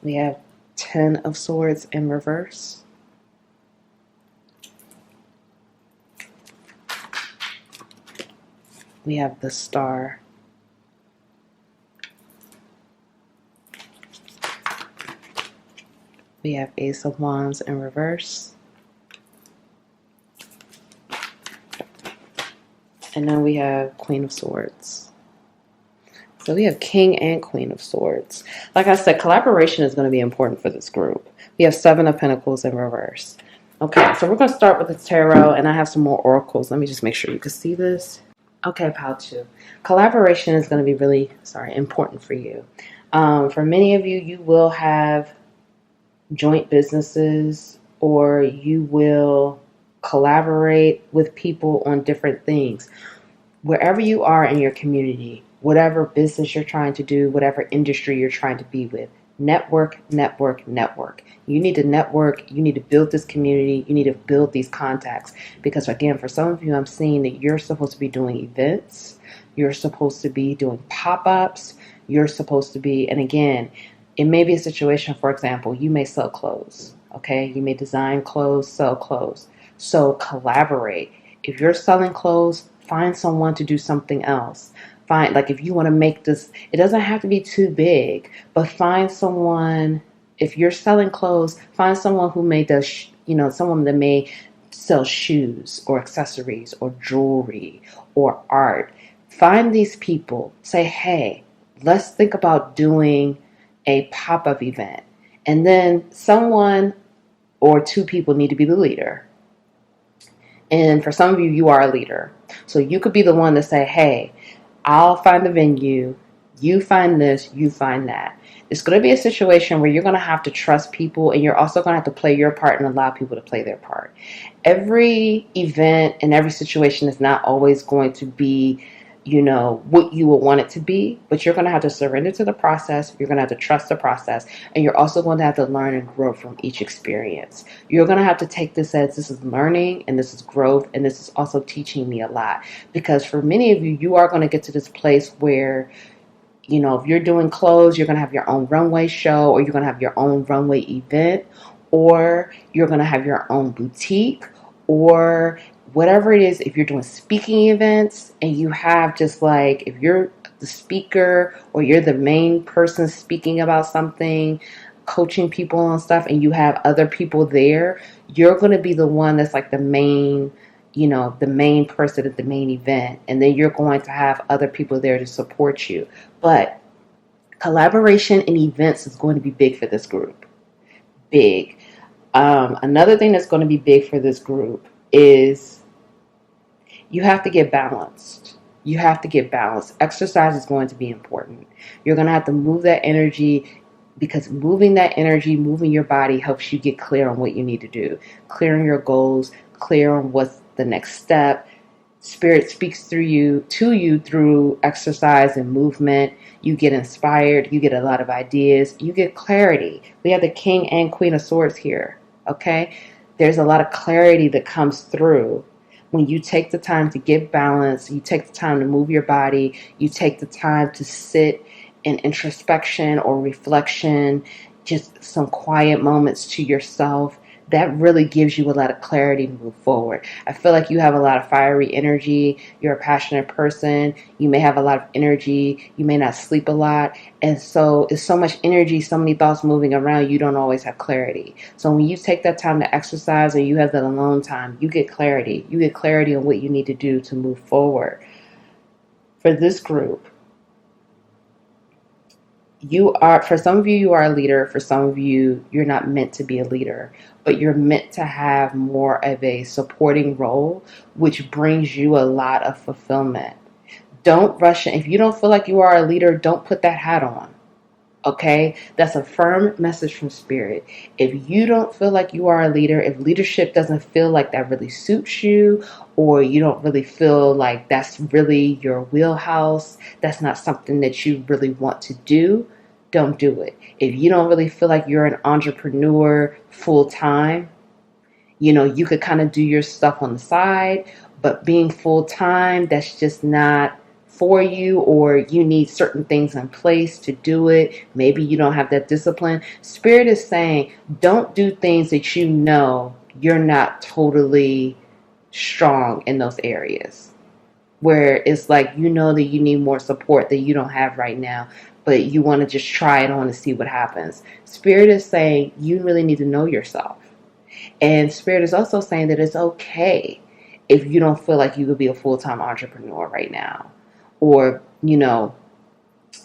We have 10 of Swords in reverse. We have the Star. We have Ace of Wands in reverse. And then we have Queen of Swords. So we have King and Queen of Swords. Like I said, collaboration is going to be important for this group. We have Seven of Pentacles in reverse. Okay, so we're going to start with the tarot, and I have some more oracles. Let me just make sure you can see this. Okay, pile 2. Collaboration is going to be really, important for you. For many of you, you will have joint businesses, or you will collaborate with people on different things. Wherever you are in your community, whatever business you're trying to do, whatever industry you're trying to be with, network, network, network. You need to network. You need to build this community. You need to build these contacts. Because again, for some of you, I'm seeing that you're supposed to be doing events. You're supposed to be doing pop-ups. You're supposed to be, and again, it may be a situation, for example, you may sell clothes. Okay, you may design clothes, sell clothes. So collaborate. If you're selling clothes, find someone to do something else. Find, like, if you want to make this, it doesn't have to be too big, but find someone. If you're selling clothes, find someone who may someone that may sell shoes or accessories or jewelry or art. Find these people. Say, hey, let's think about doing a pop-up event. And then someone or two people need to be the leader. And for some of you, you are a leader. So you could be the one to say, hey, I'll find the venue, you find this, you find that. It's going to be a situation where you're going to have to trust people, and you're also going to have to play your part and allow people to play their part. Every event and every situation is not always going to be, what you will want it to be, but you're going to have to surrender to the process. You're going to have to trust the process, and you're also going to have to learn and grow from each experience. You're going to have to take this as this is learning, and this is growth, and this is also teaching me a lot. Because for many of you, you are going to get to this place where, if you're doing clothes, you're going to have your own runway show, or you're going to have your own runway event, or you're going to have your own boutique, or whatever it is. If you're doing speaking events and you have just like, if you're the speaker or you're the main person speaking about something, coaching people on stuff, and you have other people there, you're going to be the one that's like the main person at the main event. And then you're going to have other people there to support you. But collaboration in events is going to be big for this group. Big. Another thing that's going to be big for this group is you have to get balanced. You have to get balanced. Exercise is going to be important. You're going to have to move that energy, because moving that energy, moving your body helps you get clear on what you need to do. Clear on your goals, clear on what's the next step. Spirit speaks to you through exercise and movement. You get inspired. You get a lot of ideas. You get clarity. We have the King and Queen of Swords here. Okay? There's a lot of clarity that comes through when you take the time to get balance. You take the time to move your body. You take the time to sit in introspection or reflection, just some quiet moments to yourself. That really gives you a lot of clarity to move forward. I feel like you have a lot of fiery energy. You're a passionate person. You may have a lot of energy. You may not sleep a lot. And so it's so much energy, so many thoughts moving around, you don't always have clarity. So when you take that time to exercise, or you have that alone time, you get clarity. You get clarity on what you need to do to move forward. For this group, for some of you, you are a leader. For some of you, you're not meant to be a leader, but you're meant to have more of a supporting role, which brings you a lot of fulfillment. Don't rush in. If you don't feel like you are a leader, don't put that hat on. Okay? That's a firm message from Spirit. If you don't feel like you are a leader, if leadership doesn't feel like that really suits you, or you don't really feel like that's really your wheelhouse, that's not something that you really want to do, don't do it. If you don't really feel like you're an entrepreneur full time, you could kind of do your stuff on the side, but being full time, that's just not for you, or you need certain things in place to do it. Maybe you don't have that discipline. Spirit is saying, don't do things that you're not totally strong in those areas, where it's like that you need more support that you don't have right now, but you want to just try it on and see what happens. Spirit is saying you really need to know yourself. And Spirit is also saying that it's okay if you don't feel like you could be a full-time entrepreneur right now, or,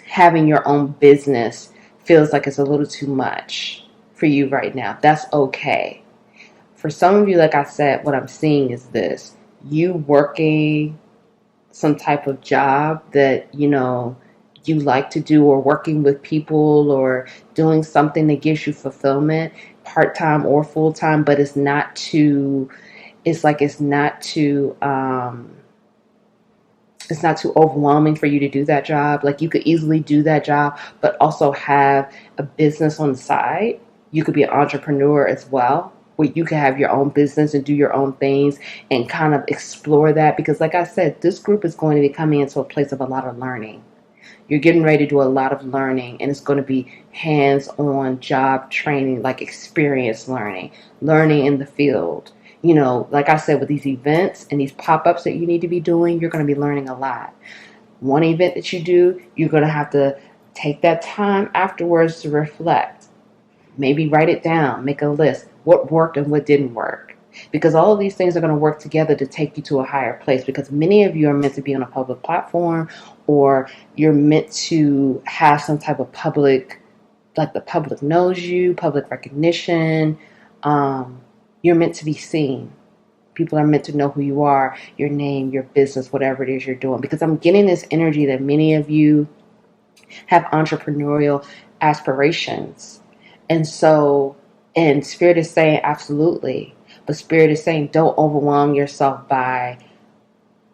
having your own business feels like it's a little too much for you right now. That's okay. For some of you, like I said, what I'm seeing is this: you working some type of job that, you like to do, or working with people, or doing something that gives you fulfillment, part-time or full-time, but it's not too overwhelming for you to do that job. Like, you could easily do that job, but also have a business on the side. You could be an entrepreneur as well, where you can have your own business and do your own things and kind of explore that. Because like I said, this group is going to be coming into a place of a lot of learning. You're getting ready to do a lot of learning, and it's going to be hands-on job training, like experience learning in the field. Like I said, with these events and these pop-ups that you need to be doing, you're going to be learning a lot. One event that you do, you're going to have to take that time afterwards to reflect. Maybe write it down, make a list, what worked and what didn't work. Because all of these things are going to work together to take you to a higher place, because many of you are meant to be on a public platform, or you're meant to have some type of public, like the public knows you, public recognition. You're meant to be seen. People are meant to know who you are, your name, your business, whatever it is you're doing. Because I'm getting this energy that many of you have entrepreneurial aspirations. And Spirit is saying absolutely. But Spirit is saying don't overwhelm yourself by,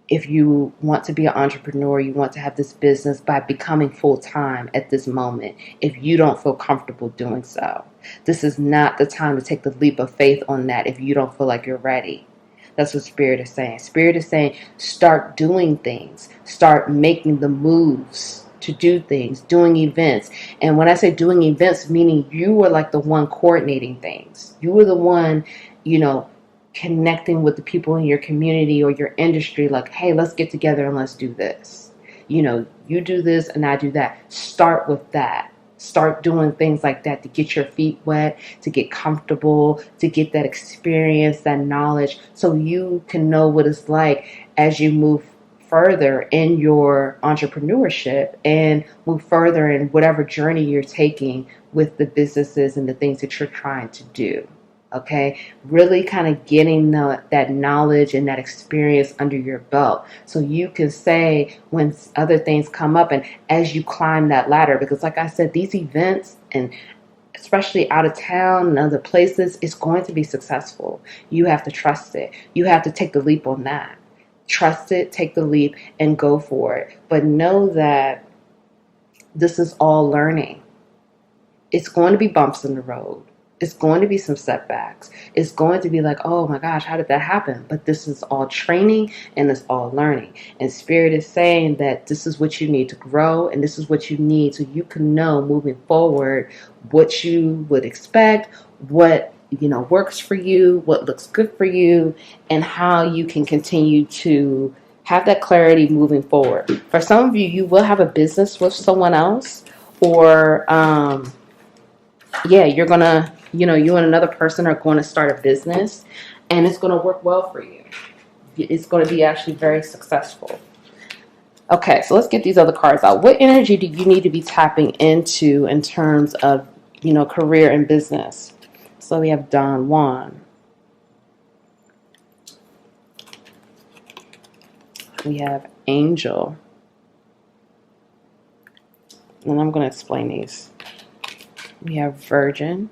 if you want to be an entrepreneur, you want to have this business, by becoming full-time at this moment, if you don't feel comfortable doing so. This is not the time to take the leap of faith on that if you don't feel like you're ready. That's what Spirit is saying. Spirit is saying start doing things. Start making the moves to do things, doing events. And when I say doing events, meaning you were like the one coordinating things. You were the one, connecting with the people in your community or your industry, like, hey, let's get together and let's do this. You do this and I do that. Start with that. Start doing things like that to get your feet wet, to get comfortable, to get that experience, that knowledge, so you can know what it's like as you move further in your entrepreneurship and move further in whatever journey you're taking with the businesses and the things that you're trying to do. Okay, really kind of getting that knowledge and that experience under your belt, so you can say when other things come up and as you climb that ladder. Because like I said, these events, and especially out of town and other places, it's going to be successful. You have to trust it. You have to take the leap on that. Trust it, take the leap, and go for it. But know that this is all learning. It's going to be bumps in the road. It's going to be some setbacks. It's going to be like, oh my gosh, how did that happen? But this is all training and it's all learning. And Spirit is saying that this is what you need to grow, and this is what you need so you can know moving forward what you would expect, what works for you, what looks good for you, and how you can continue to have that clarity moving forward. For some of you, you will have a business with someone else, or you're gonna, you and another person are going to start a business, and it's going to work well for you. It's going to be actually very successful. Okay, so let's get these other cards out. What energy do you need to be tapping into in terms of, career and business? So we have Don Juan. We have Angel. And I'm going to explain these. We have Virgin.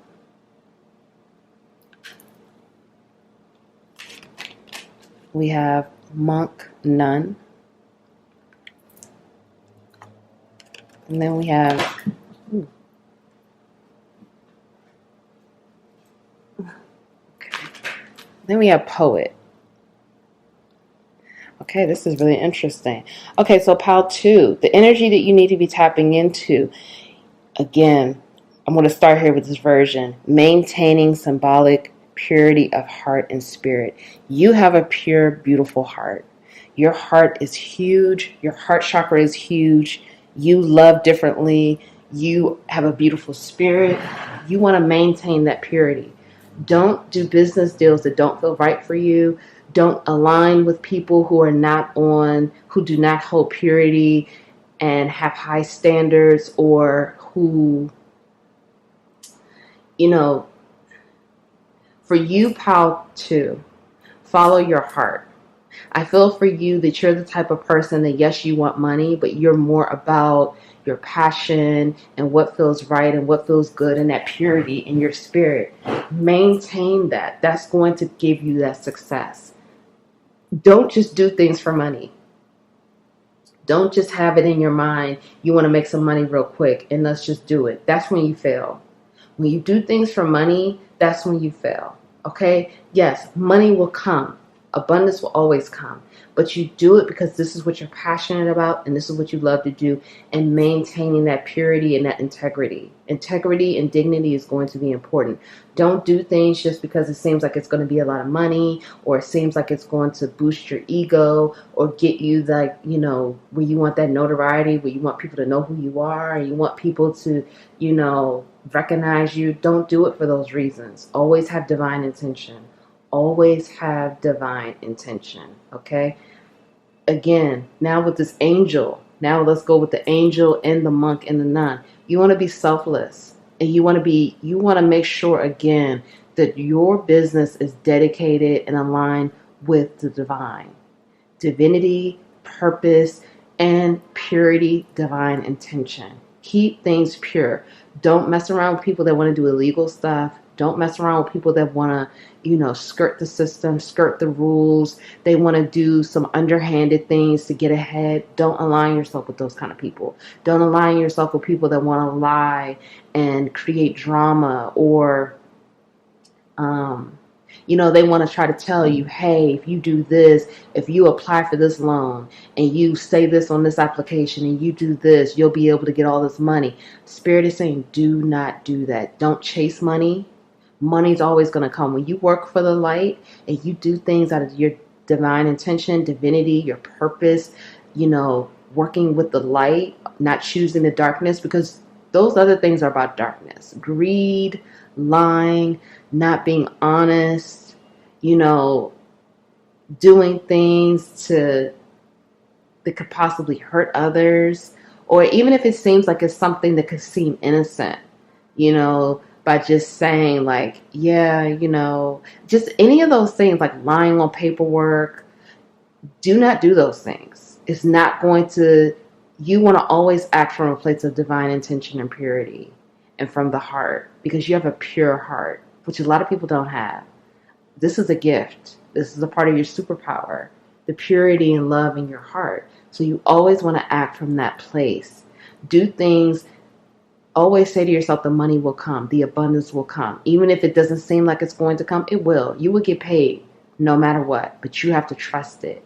We have Monk Nun. And then we have Poet. Okay, this is really interesting. Okay, so pile 2, the energy that you need to be tapping into. Again, I'm going to start here with this version. Maintaining symbolic purity of heart and spirit. You have a pure, beautiful heart. Your heart is huge. Your heart chakra is huge. You love differently. You have a beautiful spirit. You want to maintain that purity. Don't do business deals that don't feel right for you. Don't align with people who do not hold purity and have high standards, or who, for you, pile 2, follow your heart. I feel for you that you're the type of person that, yes, you want money, but you're more about your passion and what feels right and what feels good and that purity in your spirit. Maintain that. That's going to give you that success. Don't just do things for money. Don't just have it in your mind, you want to make some money real quick and let's just do it. That's when you fail. When you do things for money, that's when you fail. Okay? Yes, money will come. Abundance will always come. But you do it because this is what you're passionate about and this is what you love to do, and maintaining that purity and that integrity. Integrity and dignity is going to be important. Don't do things just because it seems like it's going to be a lot of money, or it seems like it's going to boost your ego or get you where you want that notoriety, where you want people to know who you are and you want people to, recognize you. Don't do it for those reasons. Always have divine intention. Always have divine intention. Okay? Again, now with this angel, now let's go with the angel and the monk and the nun. You want to be selfless, and you want to make sure again that your business is dedicated and aligned with the divine. Divinity, purpose, and purity, divine intention. Keep things pure. Don't mess around with people that want to do illegal stuff. Don't mess around with people that want to, skirt the system, skirt the rules. They want to do some underhanded things to get ahead. Don't align yourself with those kind of people. Don't align yourself with people that want to lie and create drama, or, they want to try to tell you, hey, if you do this, if you apply for this loan and you say this on this application and you do this, you'll be able to get all this money. Spirit is saying, do not do that. Don't chase money. Money's always going to come. When you work for the light and you do things out of your divine intention, divinity, your purpose, working with the light, not choosing the darkness, because those other things are about darkness. Greed, lying, not being honest, doing things that could possibly hurt others, or even if it seems like it's something that could seem innocent, by just saying like, yeah, just any of those things, like lying on paperwork. Do not do those things. It's not going to, you want to always act from a place of divine intention and purity and from the heart, because you have a pure heart, which a lot of people don't have. This is a gift. This is a part of your superpower, the purity and love in your heart. So you always want to act from that place. Do things. Always say to yourself, the money will come, the abundance will come. Even if it doesn't seem like it's going to come, it will. You will get paid no matter what, but you have to trust it.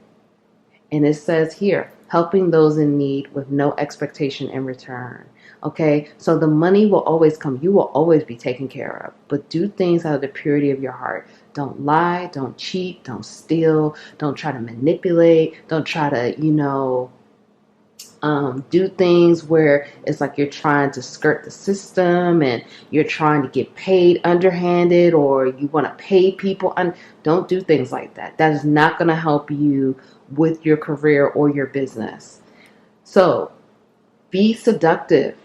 And it says here, helping those in need with no expectation in return. Okay, so the money will always come. You will always be taken care of. But do things out of the purity of your heart. Don't lie, don't cheat, don't steal, don't try to manipulate, don't try to, do things where it's like you're trying to skirt the system and you're trying to get paid underhanded, or you want to pay people. Don't do things like that. That is not going to help you with your career or your business. So be seductive.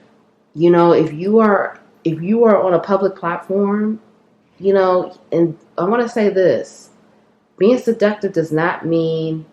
If you are on a public platform, and I want to say this, being seductive does not mean,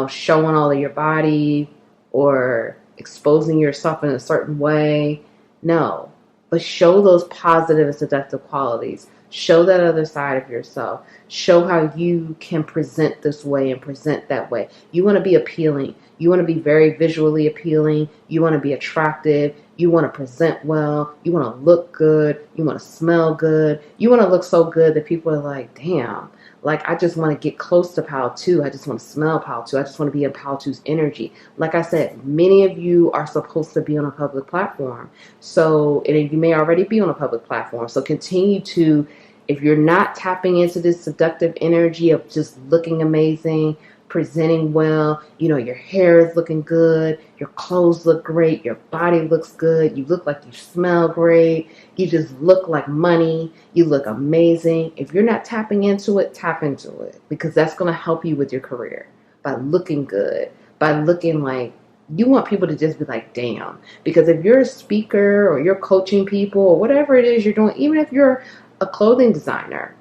showing all of your body or exposing yourself in a certain way. No, but show those positive and seductive qualities. Show that other side of yourself. Show how you can present this way and present that way. You want to be appealing. You want to be very visually appealing. You want to be attractive. You want to present well. You want to look good. You want to smell good. You want to look so good that people are like, damn, like, I just want to get close to Pal 2. I just want to smell Pal 2. I just want to be in Pal 2's energy. Like I said, many of you are supposed to be on a public platform. So, and you may already be on a public platform. So continue to, if you're not tapping into this seductive energy of just looking amazing, presenting well, your hair is looking good, your clothes look great, your body looks good, you look like you smell great, you just look like money, you look amazing. If you're not tapping into it, tap into it, because that's going to help you with your career by looking good, by looking like you want people to just be like, damn. Because if you're a speaker or you're coaching people or whatever it is you're doing, even if you're a clothing designer,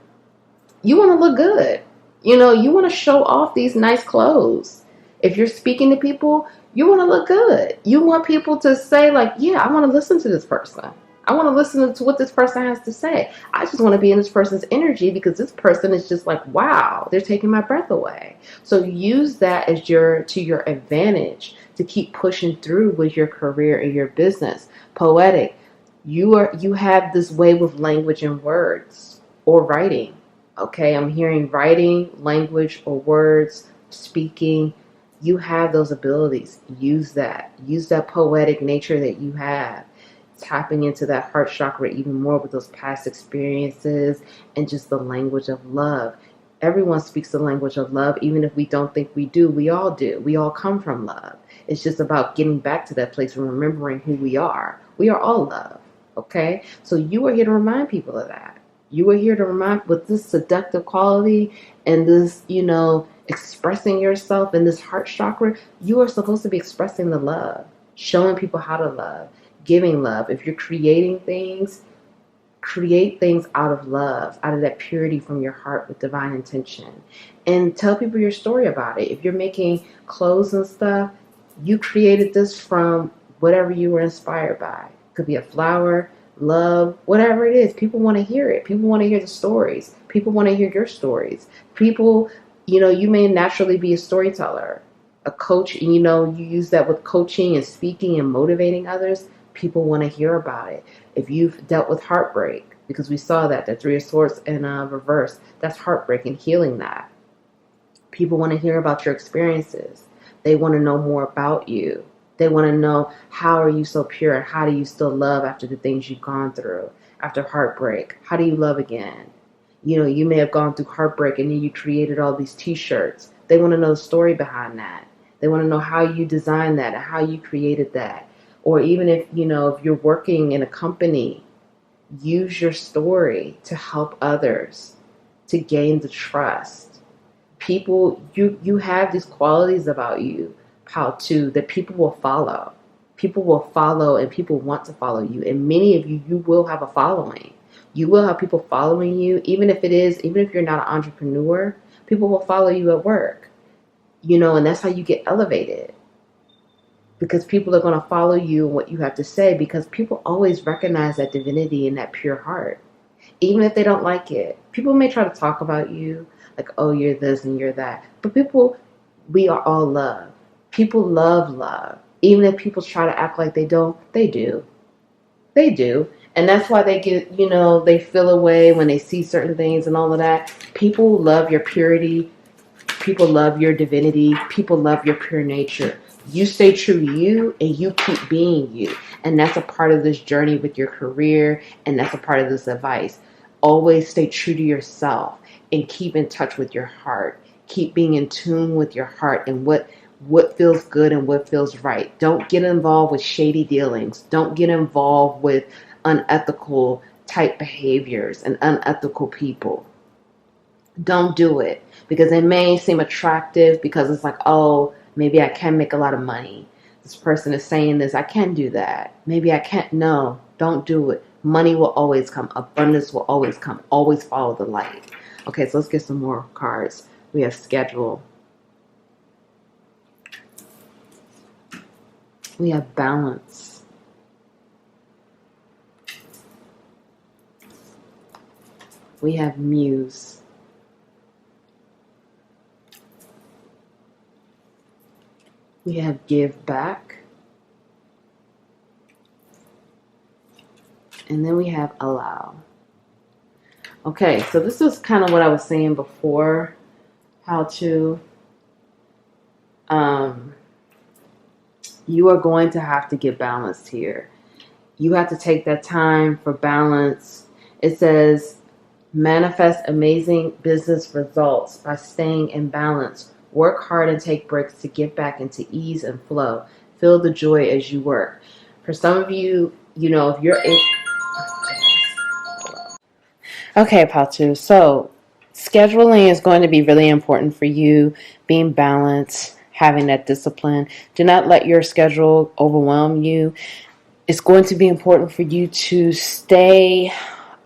you want to look good. You want to show off these nice clothes. If you're speaking to people, you want to look good. You want people to say, like, yeah, I want to listen to this person. I want to listen to what this person has to say. I just want to be in this person's energy because this person is just like, wow, they're taking my breath away. So use that as to your advantage to keep pushing through with your career and your business. Poetic. You have this way with language and words or writing. Okay, I'm hearing writing, language, or words, speaking. You have those abilities. Use that. Use that poetic nature that you have. Tapping into that heart chakra even more with those past experiences and just the language of love. Everyone speaks the language of love, even if we don't think we do. We all do. We all come from love. It's just about getting back to that place and remembering who we are. We are all love. Okay? So you are here to remind people of that. You are here to remind, with this seductive quality and this, expressing yourself in this heart chakra, you are supposed to be expressing the love, showing people how to love, giving love. If you're creating things, create things out of love, out of that purity from your heart with divine intention. And tell people your story about it. If you're making clothes and stuff, you created this from whatever you were inspired by. It could be a flower, love, whatever it is. People want to hear it. People want to hear the stories. People want to hear your stories. People, you may naturally be a storyteller, a coach, and you use that with coaching and speaking and motivating others. People want to hear about it. If you've dealt with heartbreak, because we saw that 3 of Swords in reverse, that's heartbreak and healing that. People want to hear about your experiences. They want to know more about you. They want to know, how are you so pure and how do you still love after the things you've gone through, after heartbreak? How do you love again? You may have gone through heartbreak and then you created all these t-shirts. They want to know the story behind that. They want to know how you designed that and how you created that. Or even if you're working in a company, use your story to help others, to gain the trust. People, you have these qualities about you, how to, that people will follow. People will follow and people want to follow you. And many of you will have a following. You will have people following you, even if you're not an entrepreneur, people will follow you at work. And that's how you get elevated. Because people are going to follow you and what you have to say, because people always recognize that divinity and that pure heart. Even if they don't like it. People may try to talk about you, like, oh, you're this and you're that. But we are all love. People love love. Even if people try to act like they don't, they do. They do. And that's why they get, they feel away when they see certain things and all of that. People love your purity. People love your divinity. People love your pure nature. You stay true to you and you keep being you. And that's a part of this journey with your career. And that's a part of this advice. Always stay true to yourself and keep in touch with your heart. Keep being in tune with your heart and what feels good and what feels right. Don't get involved with shady dealings. Don't get involved with unethical type behaviors and unethical people. Don't do it, because it may seem attractive because it's like, oh, maybe I can make a lot of money. This person is saying this, I can do that. Maybe I can't. No, don't do it. Money will always come. Abundance will always come. Always follow the light. Okay, so let's get some more cards. We have schedule. We have balance. We have muse. We have give back. And then we have allow. Okay, so this is kind of what I was saying before. How to, you are going to have to get balanced here. You have to take that time for balance. It says, manifest amazing business results by staying in balance. Work hard and take breaks to get back into ease and flow. Feel the joy as you work. For some of you, you know, if you're in... Okay, Patu. So scheduling is going to be really important for you. Being balanced, having that discipline. Do not let your schedule overwhelm you. It's going to be important for you to stay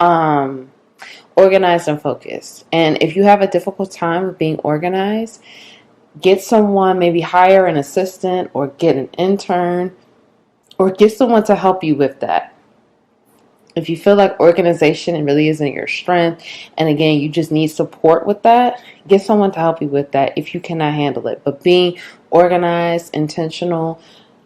organized and focused. And if you have a difficult time with being organized, get someone, maybe hire an assistant or get an intern or get someone to help you with that. If you feel like organization really isn't your strength, and again, you just need support with that, get someone to help you with that if you cannot handle it. But being organized, intentional,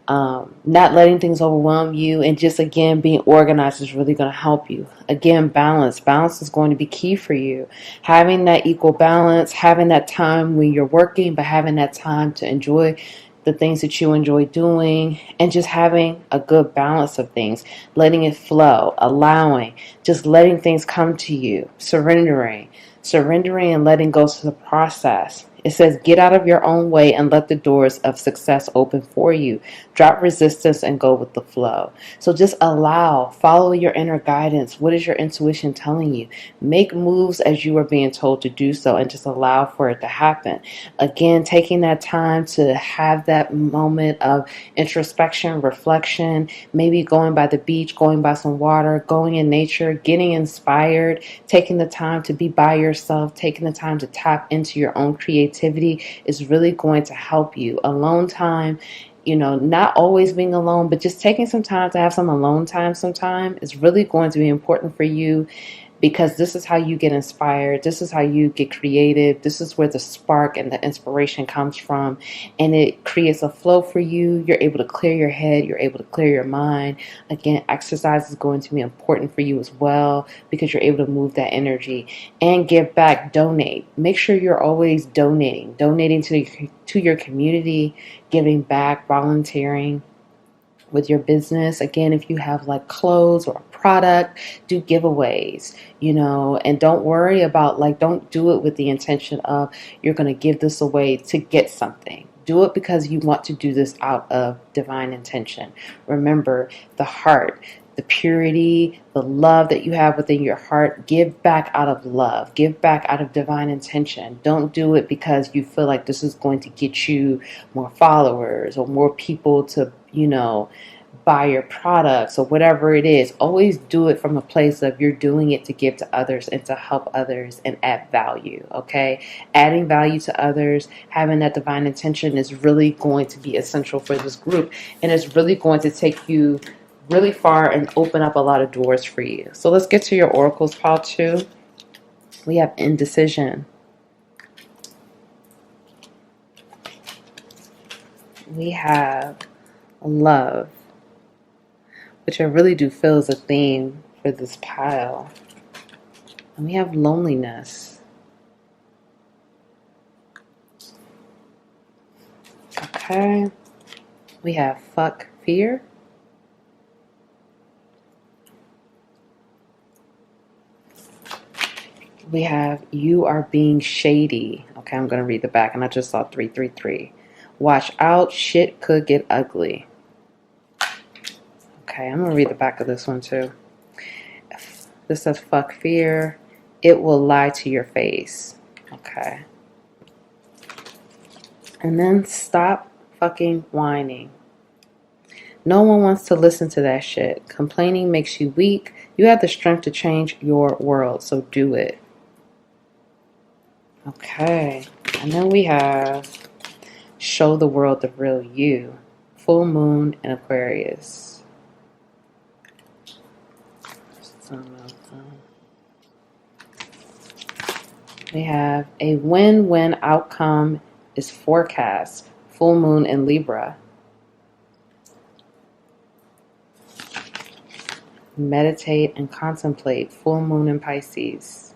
not letting things overwhelm you, and just again being organized is really going to help you. Again, balance is going to be key for you. Having that equal balance, having that time when you're working, but having that time to enjoy the things that you enjoy doing, and just having a good balance of things, letting it flow, allowing, just letting things come to you, surrendering and letting go to the process. It says, get out of your own way and let the doors of success open for you. Drop resistance and go with the flow. So just allow, follow your inner guidance. What is your intuition telling you? Make moves as you are being told to do so, and just allow for it to happen. Again, taking that time to have that moment of introspection, reflection, maybe going by the beach, going by some water, going in nature, getting inspired, taking the time to be by yourself, taking the time to tap into your own creativity is really going to help you. Alone time, you know, not always being alone, but just taking some time to have some alone time sometime is really going to be important for you, because this is how you get inspired. This is how you get creative. This is where the spark and the inspiration comes from, and it creates a flow for you. You're able to clear your head. You're able to clear your mind. Again, exercise is going to be important for you as well, because you're able to move that energy and give back, donate. Make sure you're always donating to your community, giving back, volunteering with your business. Again, if you have like clothes or a product, do giveaways, you know, and don't worry about don't do it with the intention of you're going to give this away to get something. Do it because you want to do this out of divine intention. Remember, the heart, the purity, the love that you have within your heart. Give back out of love. Give back out of divine intention. Don't do it because you feel like this is going to get you more followers or more people to, you know, buy your products or whatever it is. Always do it from a place of you're doing it to give to others and to help others and add value, okay? Adding value to others, having that divine intention is really going to be essential for this group, and it's really going to take you really far and open up a lot of doors for you. So let's get to your oracles, pile 2. We have indecision. We have love, which I really do feel is a theme for this pile. And we have loneliness. Okay. We have fuck fear. We have you are being shady. Okay, I'm going to read the back, and I just saw 333. Watch out, shit could get ugly. Okay, I'm going to read the back of this one too. This says fuck fear. It will lie to your face. Okay. And then stop fucking whining. No one wants to listen to that shit. Complaining makes you weak. You have the strength to change your world, so do it. Okay, and then we have show the world the real you. Full moon in Aquarius. We have a win-win outcome is forecast. Full moon in Libra. Meditate and contemplate. Full moon in Pisces.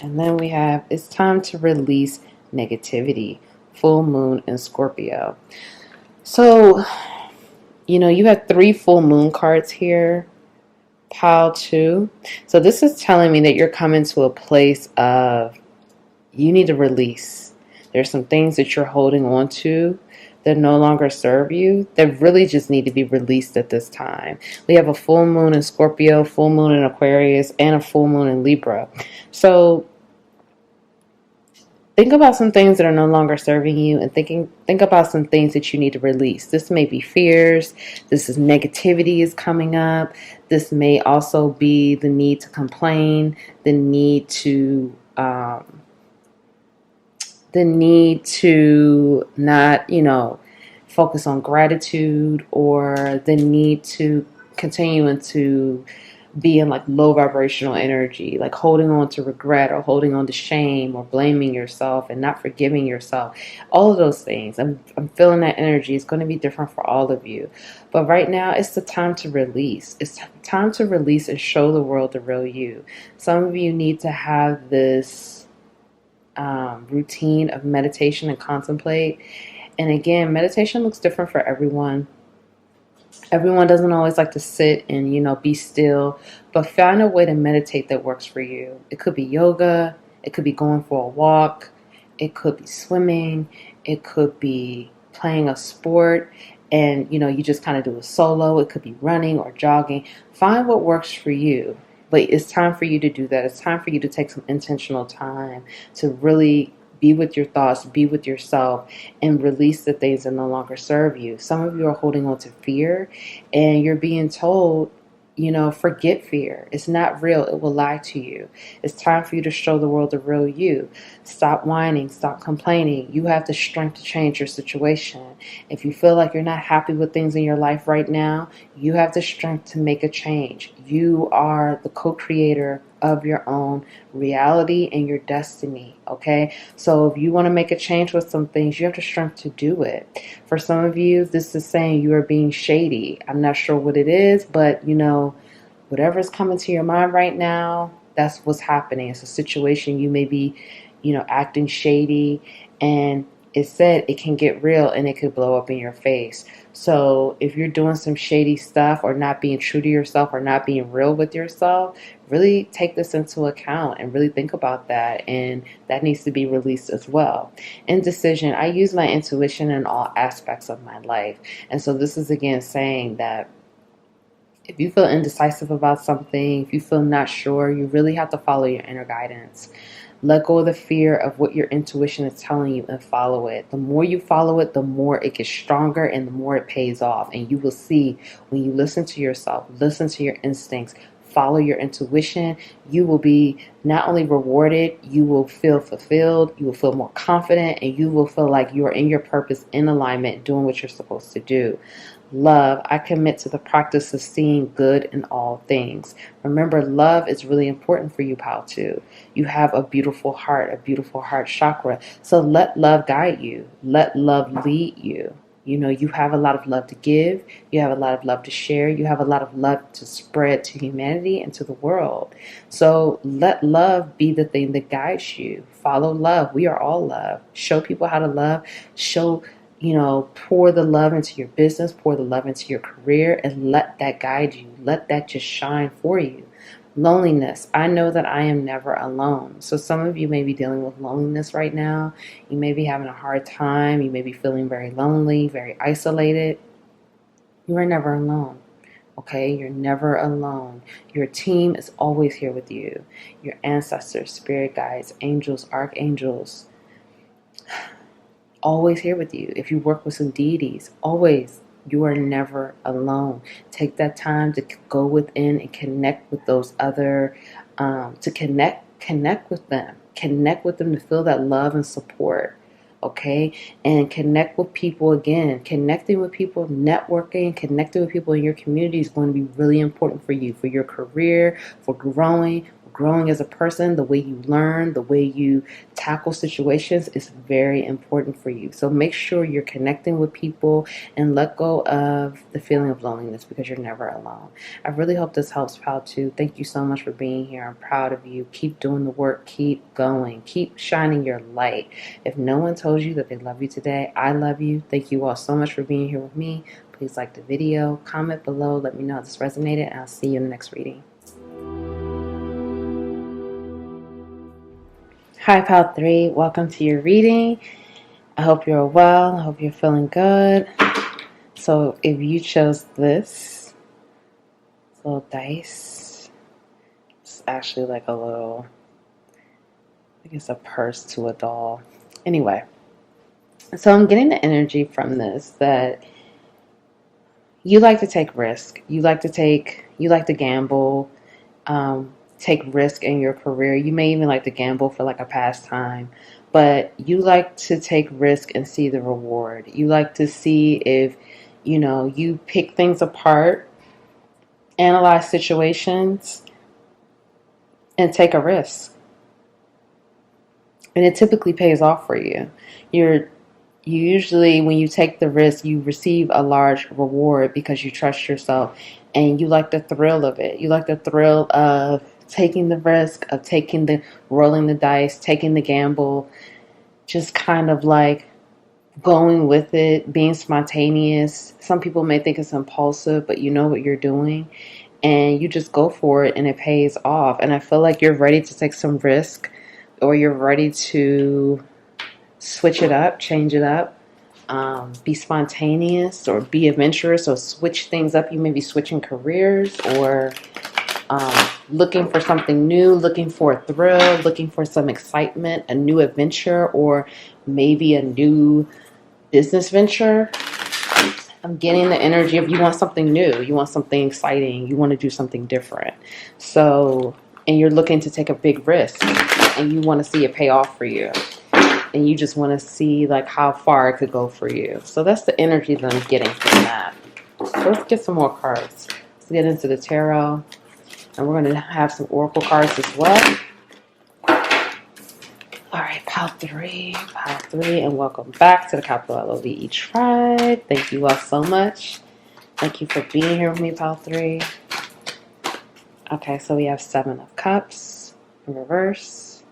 And then we have it's time to release negativity. Full moon in Scorpio. So, you have 3 full moon cards here. Pile 2. So this is telling me that you're coming to a place of you need to release. There's some things that you're holding on to that no longer serve you that really just need to be released at this time. We have a full moon in Scorpio, full moon in Aquarius, and a full moon in Libra. So think about some things that are no longer serving you and think about some things that you need to release. This may be fears. This is negativity is coming up. This may also be the need to complain, the need to not, focus on gratitude, or the need to continue into be in like low vibrational energy, like holding on to regret or holding on to shame or blaming yourself and not forgiving yourself. All of those things. I'm feeling that energy. It's going to be different for all of you. But right now, it's the time to release. It's time to release and show the world the real you. Some of you need to have this routine of meditation and contemplate. And again, meditation looks different for everyone. Everyone doesn't always like to sit and, be still, but find a way to meditate that works for you. It could be yoga. It could be going for a walk. It could be swimming. It could be playing a sport and, you just kind of do a solo. It could be running or jogging. Find what works for you. But it's time for you to do that. It's time for you to take some intentional time to really be with your thoughts, be with yourself, and release the things that no longer serve you. Some of you are holding on to fear, and you're being told, forget fear. It's not real. It will lie to you. It's time for you to show the world the real you. Stop whining. Stop complaining. You have the strength to change your situation. If you feel like you're not happy with things in your life right now, you have the strength to make a change. You are the co-creator of your own reality and your destiny, okay? So if you want to make a change with some things, you have the strength to do it. For some of you, this is saying you are being shady. I'm not sure what it is, but whatever's coming to your mind right now, that's what's happening. It's a situation you may be, acting shady, and it said it can get real and it could blow up in your face. So if you're doing some shady stuff or not being true to yourself or not being real with yourself, really take this into account and really think about that. And that needs to be released as well. Indecision. I use my intuition in all aspects of my life. And so this is again saying that if you feel indecisive about something, if you feel not sure, you really have to follow your inner guidance. Let go of the fear of what your intuition is telling you and follow it. The more you follow it, the more it gets stronger and the more it pays off. And you will see when you listen to yourself, listen to your instincts, follow your intuition, you will be not only rewarded, you will feel fulfilled, you will feel more confident, and you will feel like you are in your purpose, in alignment, doing what you're supposed to do. Love. I commit to the practice of seeing good in all things. Remember, love is really important for you, pal, too. You have a beautiful heart chakra. So let love guide you. Let love lead you. You have a lot of love to give. You have a lot of love to share. You have a lot of love to spread to humanity and to the world. So let love be the thing that guides you. Follow love. We are all love. Show people how to love. Pour the love into your business, pour the love into your career, and let that guide you. Let that just shine for you. Loneliness. I know that I am never alone. So some of you may be dealing with loneliness right now. You may be having a hard time. You may be feeling very lonely, very isolated. You are never alone. Okay? You're never alone. Your team is always here with you. Your ancestors, spirit guides, angels, archangels, always here with you. If you work with some deities, always, you are never alone. Take that time to go within and connect with those other, to connect with them. Connect with them to feel that love and support. Okay, and connect with people again. Connecting with people, networking, connecting with people in your community is going to be really important for you, for your career, for growing as a person. The way you learn, the way you tackle situations is very important for you. So make sure you're connecting with people and let go of the feeling of loneliness, because you're never alone. I really hope this helps, Pal 2. Thank you so much for being here. I'm proud of you. Keep doing the work. Keep going. Keep shining your light. If no one told you that they love you today, I love you. Thank you all so much for being here with me. Please like the video, comment below, let me know how this resonated, and I'll see you in the next reading. Hi, Pal 3. Welcome to your reading. I hope you're well. I hope you're feeling good. So if you chose this little dice, it's actually like a little, I guess, a purse to a doll. Anyway, so I'm getting the energy from this that you like to take risk. You like to gamble, take risk in your career. You may even like to gamble for like a pastime, but you like to take risk and see the reward. You like to see if, you pick things apart, analyze situations, and take a risk. And it typically pays off for you. You usually, when you take the risk, you receive a large reward because you trust yourself and you like the thrill of it. You like the thrill of taking the risk, of rolling the dice, taking the gamble, just kind of like going with it, being spontaneous. Some people may think it's impulsive, but you know what you're doing and you just go for it and it pays off. And I feel like you're ready to take some risk, or you're ready to switch it up, change it up, be spontaneous or be adventurous, or switch things up. You may be switching careers, or looking for something new, looking for a thrill, looking for some excitement, a new adventure, or maybe a new business venture. I'm getting the energy of you want something new, you want something exciting, you want to do something different. So, and you're looking to take a big risk and you want to see it pay off for you. And you just want to see like how far it could go for you. So that's the energy that I'm getting from that. So let's get some more cards. Let's get into the tarot. And we're going to have some oracle cards as well. All right, Pal 3, and welcome back to the Capital LOVE Tribe. Thank you all so much. Thank you for being here with me, Pal 3. Okay, so we have 7 of Cups in reverse.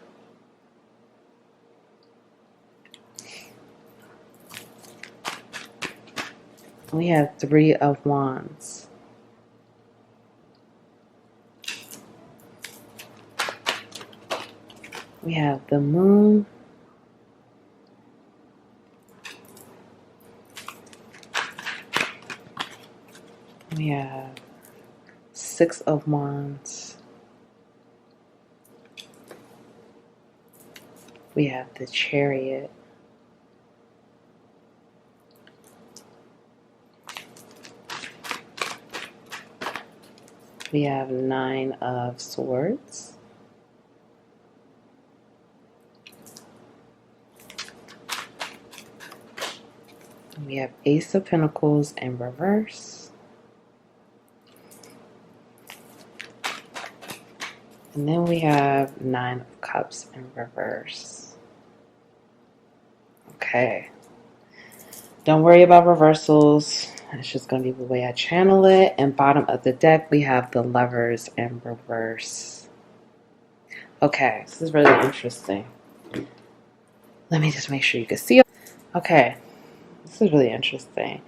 We have 3 of Wands. We have the Moon. We have 6 of Wands. We have the Chariot. We have 9 of Swords. We have Ace of Pentacles in reverse. And then we have 9 of Cups in reverse. Okay. Don't worry about reversals. It's just going to be the way I channel it. And bottom of the deck, we have the Lovers in reverse. Okay, this is really interesting. Let me just make sure you can see. Okay, this is really interesting.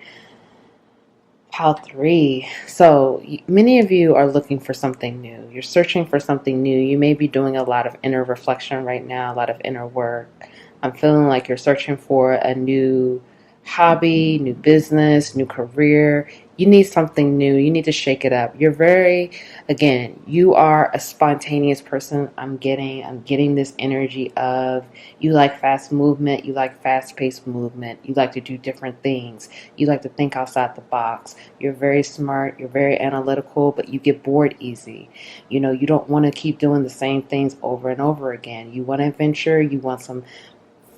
Pal 3. So many of you are looking for something new. You're searching for something new. You may be doing a lot of inner reflection right now, a lot of inner work. I'm feeling like you're searching for a new hobby, new business, new career. You need something new. You need to shake it up. Again, you are a spontaneous person. I'm getting this energy of you like fast movement, you like fast paced movement, you like to do different things, you like to think outside the box. You're very smart, you're very analytical, but you get bored easy. You don't want to keep doing the same things over and over again. You want adventure, you want some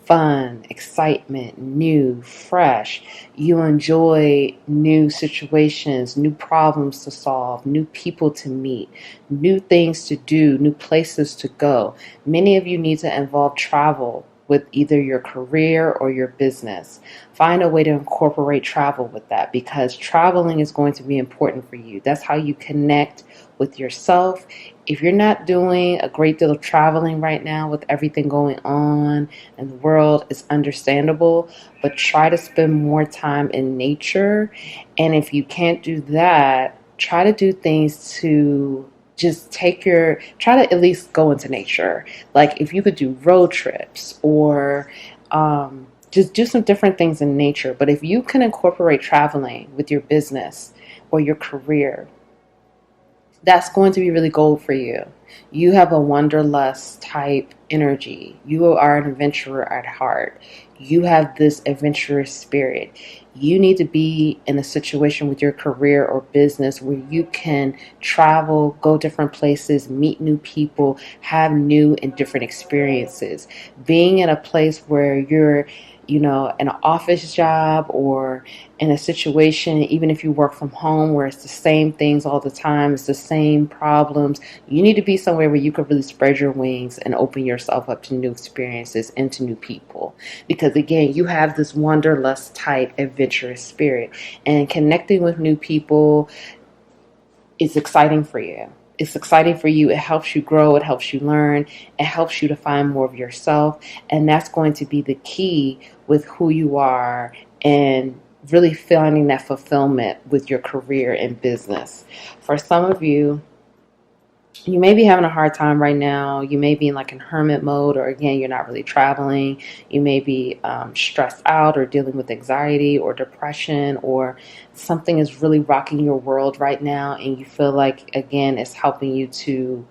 fun, excitement, new, fresh. You enjoy new situations, new problems to solve, new people to meet, new things to do, new places to go. Many of you need to involve travel with either your career or your business. Find a way to incorporate travel with that, because traveling is going to be important for you. That's how you connect with yourself. If you're not doing a great deal of traveling right now with everything going on in the world, it's understandable, but try to spend more time in nature. And if you can't do that, try to do things to just try to at least go into nature. Like if you could do road trips or just do some different things in nature. But if you can incorporate traveling with your business or your career, that's going to be really gold for you. You have a wanderlust type energy. You are an adventurer at heart. You have this adventurous spirit. You need to be in a situation with your career or business where you can travel, go different places, meet new people, have new and different experiences. Being in a place where you're in an office job or in a situation, even if you work from home, where it's the same things all the time, it's the same problems, you need to be somewhere where you can really spread your wings and open yourself up to new experiences and to new people. Because again, you have this wanderlust type adventurous spirit, and connecting with new people is exciting for you. It's exciting for you. It helps you grow. It helps you learn. It helps you to find more of yourself. And that's going to be the key with who you are and really finding that fulfillment with your career and business. For some of you, you may be having a hard time right now. You may be in like in hermit mode, or again, you're not really traveling. You may be stressed out or dealing with anxiety or depression, or something is really rocking your world right now. And you feel like, again, it's helping you to,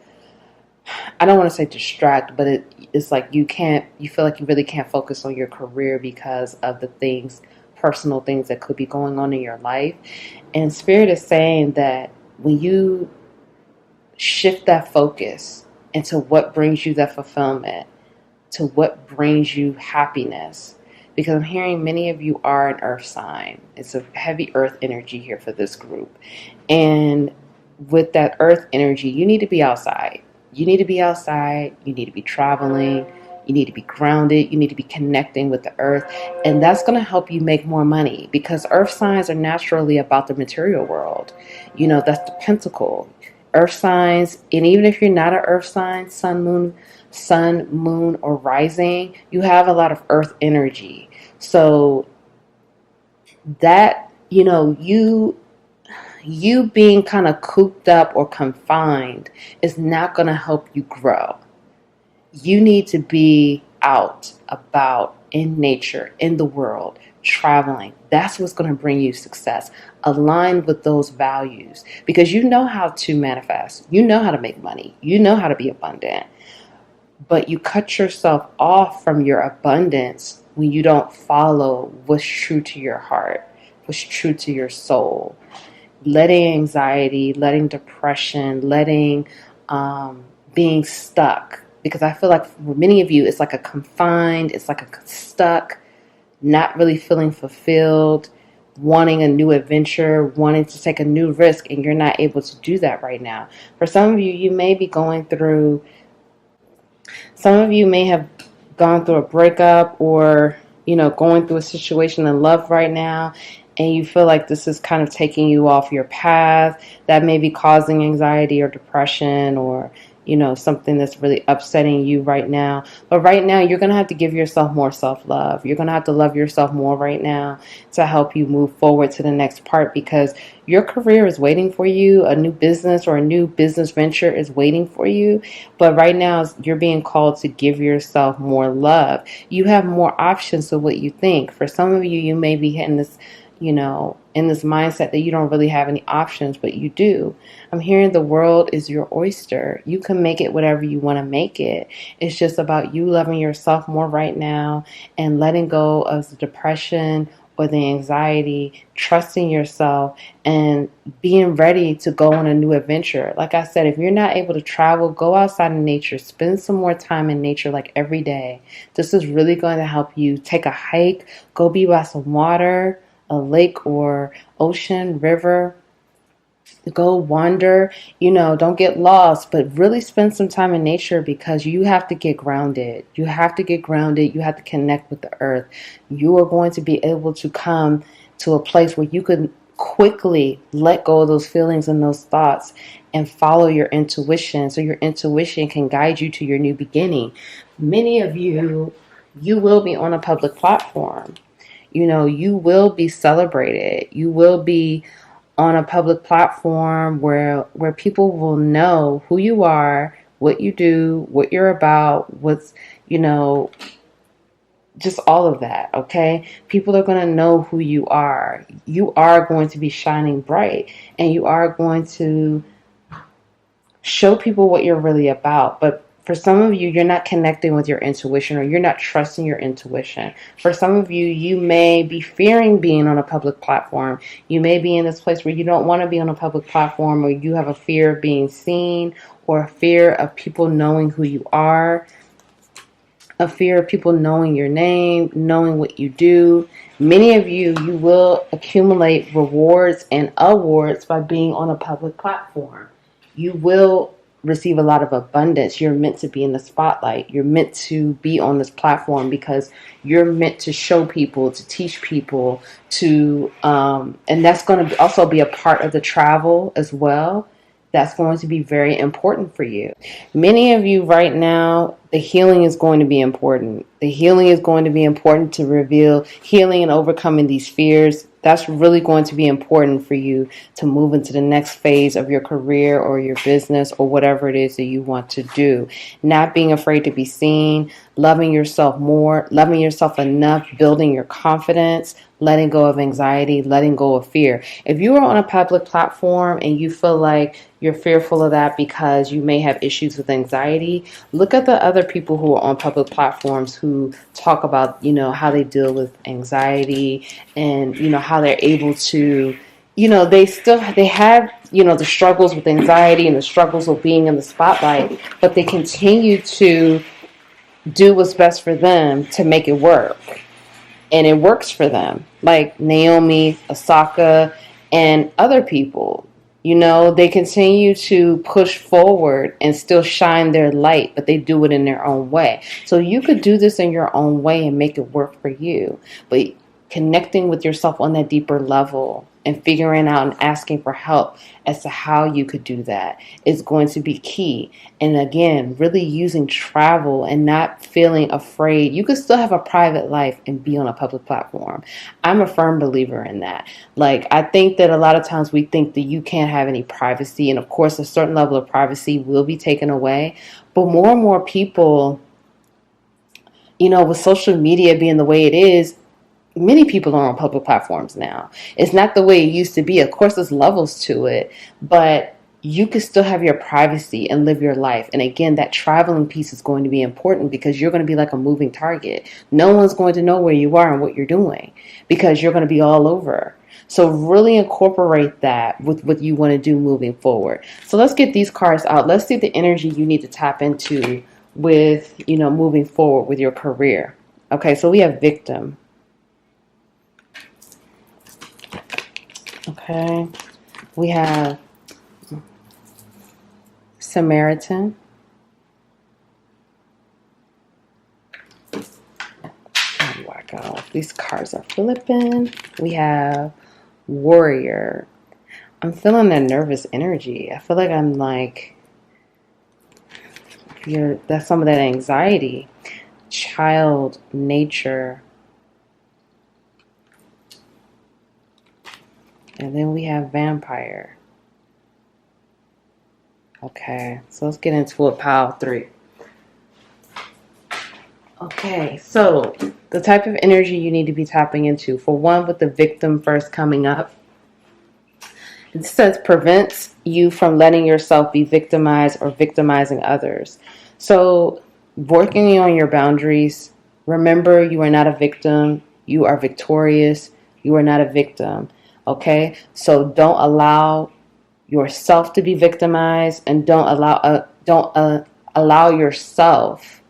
I don't want to say distract, but it's like you feel like you really can't focus on your career because of the personal things that could be going on in your life. And Spirit is saying that when you shift that focus into what brings you that fulfillment, to what brings you happiness. Because I'm hearing many of you are an earth sign. It's a heavy earth energy here for this group. And with that earth energy, you need to be outside. You need to be outside. You need to be traveling. You need to be grounded. You need to be connecting with the earth. And that's going to help you make more money, because earth signs are naturally about the material world. That's the pentacle. Earth signs, and even if you're not an earth sign, sun, moon, or rising, you have a lot of earth energy. So that, you being kind of cooped up or confined is not going to help you grow. You need to be out, about, in nature, in the world, traveling. That's what's going to bring you success. Aligned with those values, because you know how to manifest. You know how to make money. You know how to be abundant. But you cut yourself off from your abundance when you don't follow what's true to your heart, what's true to your soul. Letting anxiety, letting depression, letting being stuck. Because I feel like for many of you, it's like a confined, it's like a stuck, not really feeling fulfilled, wanting a new adventure, wanting to take a new risk, and you're not able to do that right now. For some of you, some of you may have gone through a breakup, or, going through a situation in love right now, and you feel like this is kind of taking you off your path. That may be causing anxiety or depression, or something that's really upsetting you right now. But right now, you're going to have to give yourself more self-love. You're going to have to love yourself more right now to help you move forward to the next part, because your career is waiting for you. A new business or a new business venture is waiting for you. But right now, you're being called to give yourself more love. You have more options to what you think. For some of you, you may be in this, in this mindset that you don't really have any options, but you do. I'm hearing the world is your oyster. You can make it whatever you want to make it. It's just about you loving yourself more right now and letting go of the depression or the anxiety, trusting yourself, and being ready to go on a new adventure. Like I said, if you're not able to travel, go outside in nature. Spend some more time in nature, like every day. This is really going to help you. Take a hike, go be by some water, a lake or ocean, river. Go wander, don't get lost, but really spend some time in nature, because you have to get grounded. You have to get grounded. You have to connect with the earth. You are going to be able to come to a place where you can quickly let go of those feelings and those thoughts and follow your intuition, so your intuition can guide you to your new beginning. Many of you will be on a public platform. You will be celebrated. You will be on a public platform where people will know who you are, what you do, what you're about, just all of that, okay? People are going to know who you are. You are going to be shining bright, and you are going to show people what you're really about. But for some of you, you're not connecting with your intuition, or you're not trusting your intuition. For some of you, you may be fearing being on a public platform. You may be in this place where you don't want to be on a public platform, or you have a fear of being seen, or a fear of people knowing who you are, a fear of people knowing your name, knowing what you do. Many of you will accumulate rewards and awards by being on a public platform. You will receive a lot of abundance. You're meant to be in the spotlight. You're meant to be on this platform because you're meant to show people, to teach people, and that's going to also be a part of the travel as well. That's going to be very important for you. Many of you right now, the healing is going to be important. The healing is going to be important to reveal healing and overcoming these fears. That's really going to be important for you to move into the next phase of your career or your business or whatever it is that you want to do. Not being afraid to be seen, loving yourself more, loving yourself enough, building your confidence, letting go of anxiety, letting go of fear. If you are on a public platform and you feel like you're fearful of that because you may have issues with anxiety, look at the other people who are on public platforms who talk about, how they deal with anxiety and, how they're able to, they have, the struggles with anxiety and the struggles with being in the spotlight, but they continue to do what's best for them to make it work. And it works for them, like Naomi, Osaka, and other people. They continue to push forward and still shine their light, but they do it in their own way. So you could do this in your own way and make it work for you. But connecting with yourself on that deeper level and figuring out and asking for help as to how you could do that is going to be key. And again, really using travel and not feeling afraid. You could still have a private life and be on a public platform. I'm a firm believer in that. Like, I think that a lot of times we think that you can't have any privacy. And of course, a certain level of privacy will be taken away. But more and more people, with social media being the way it is, many people are on public platforms now. It's not the way it used to be. Of course, there's levels to it, but you can still have your privacy and live your life. And again, that traveling piece is going to be important because you're going to be like a moving target. No one's going to know where you are and what you're doing because you're going to be all over. So really incorporate that with what you want to do moving forward. So let's get these cards out. Let's see the energy you need to tap into with, moving forward with your career. Okay, so we have victim. Okay, we have Samaritan. Oh my God, these cards are flipping. We have Warrior. I'm feeling that nervous energy. I feel like I'm like, That's some of that anxiety. Child, nature. And then we have vampire. Okay, so let's get into it, pile 3. Okay, so the type of energy you need to be tapping into. For one, with the victim first coming up, it says prevents you from letting yourself be victimized or victimizing others. So working on your boundaries. Remember, you are not a victim. You are victorious. You are not a victim. Okay, so don't allow yourself to be victimized, and don't allow yourself.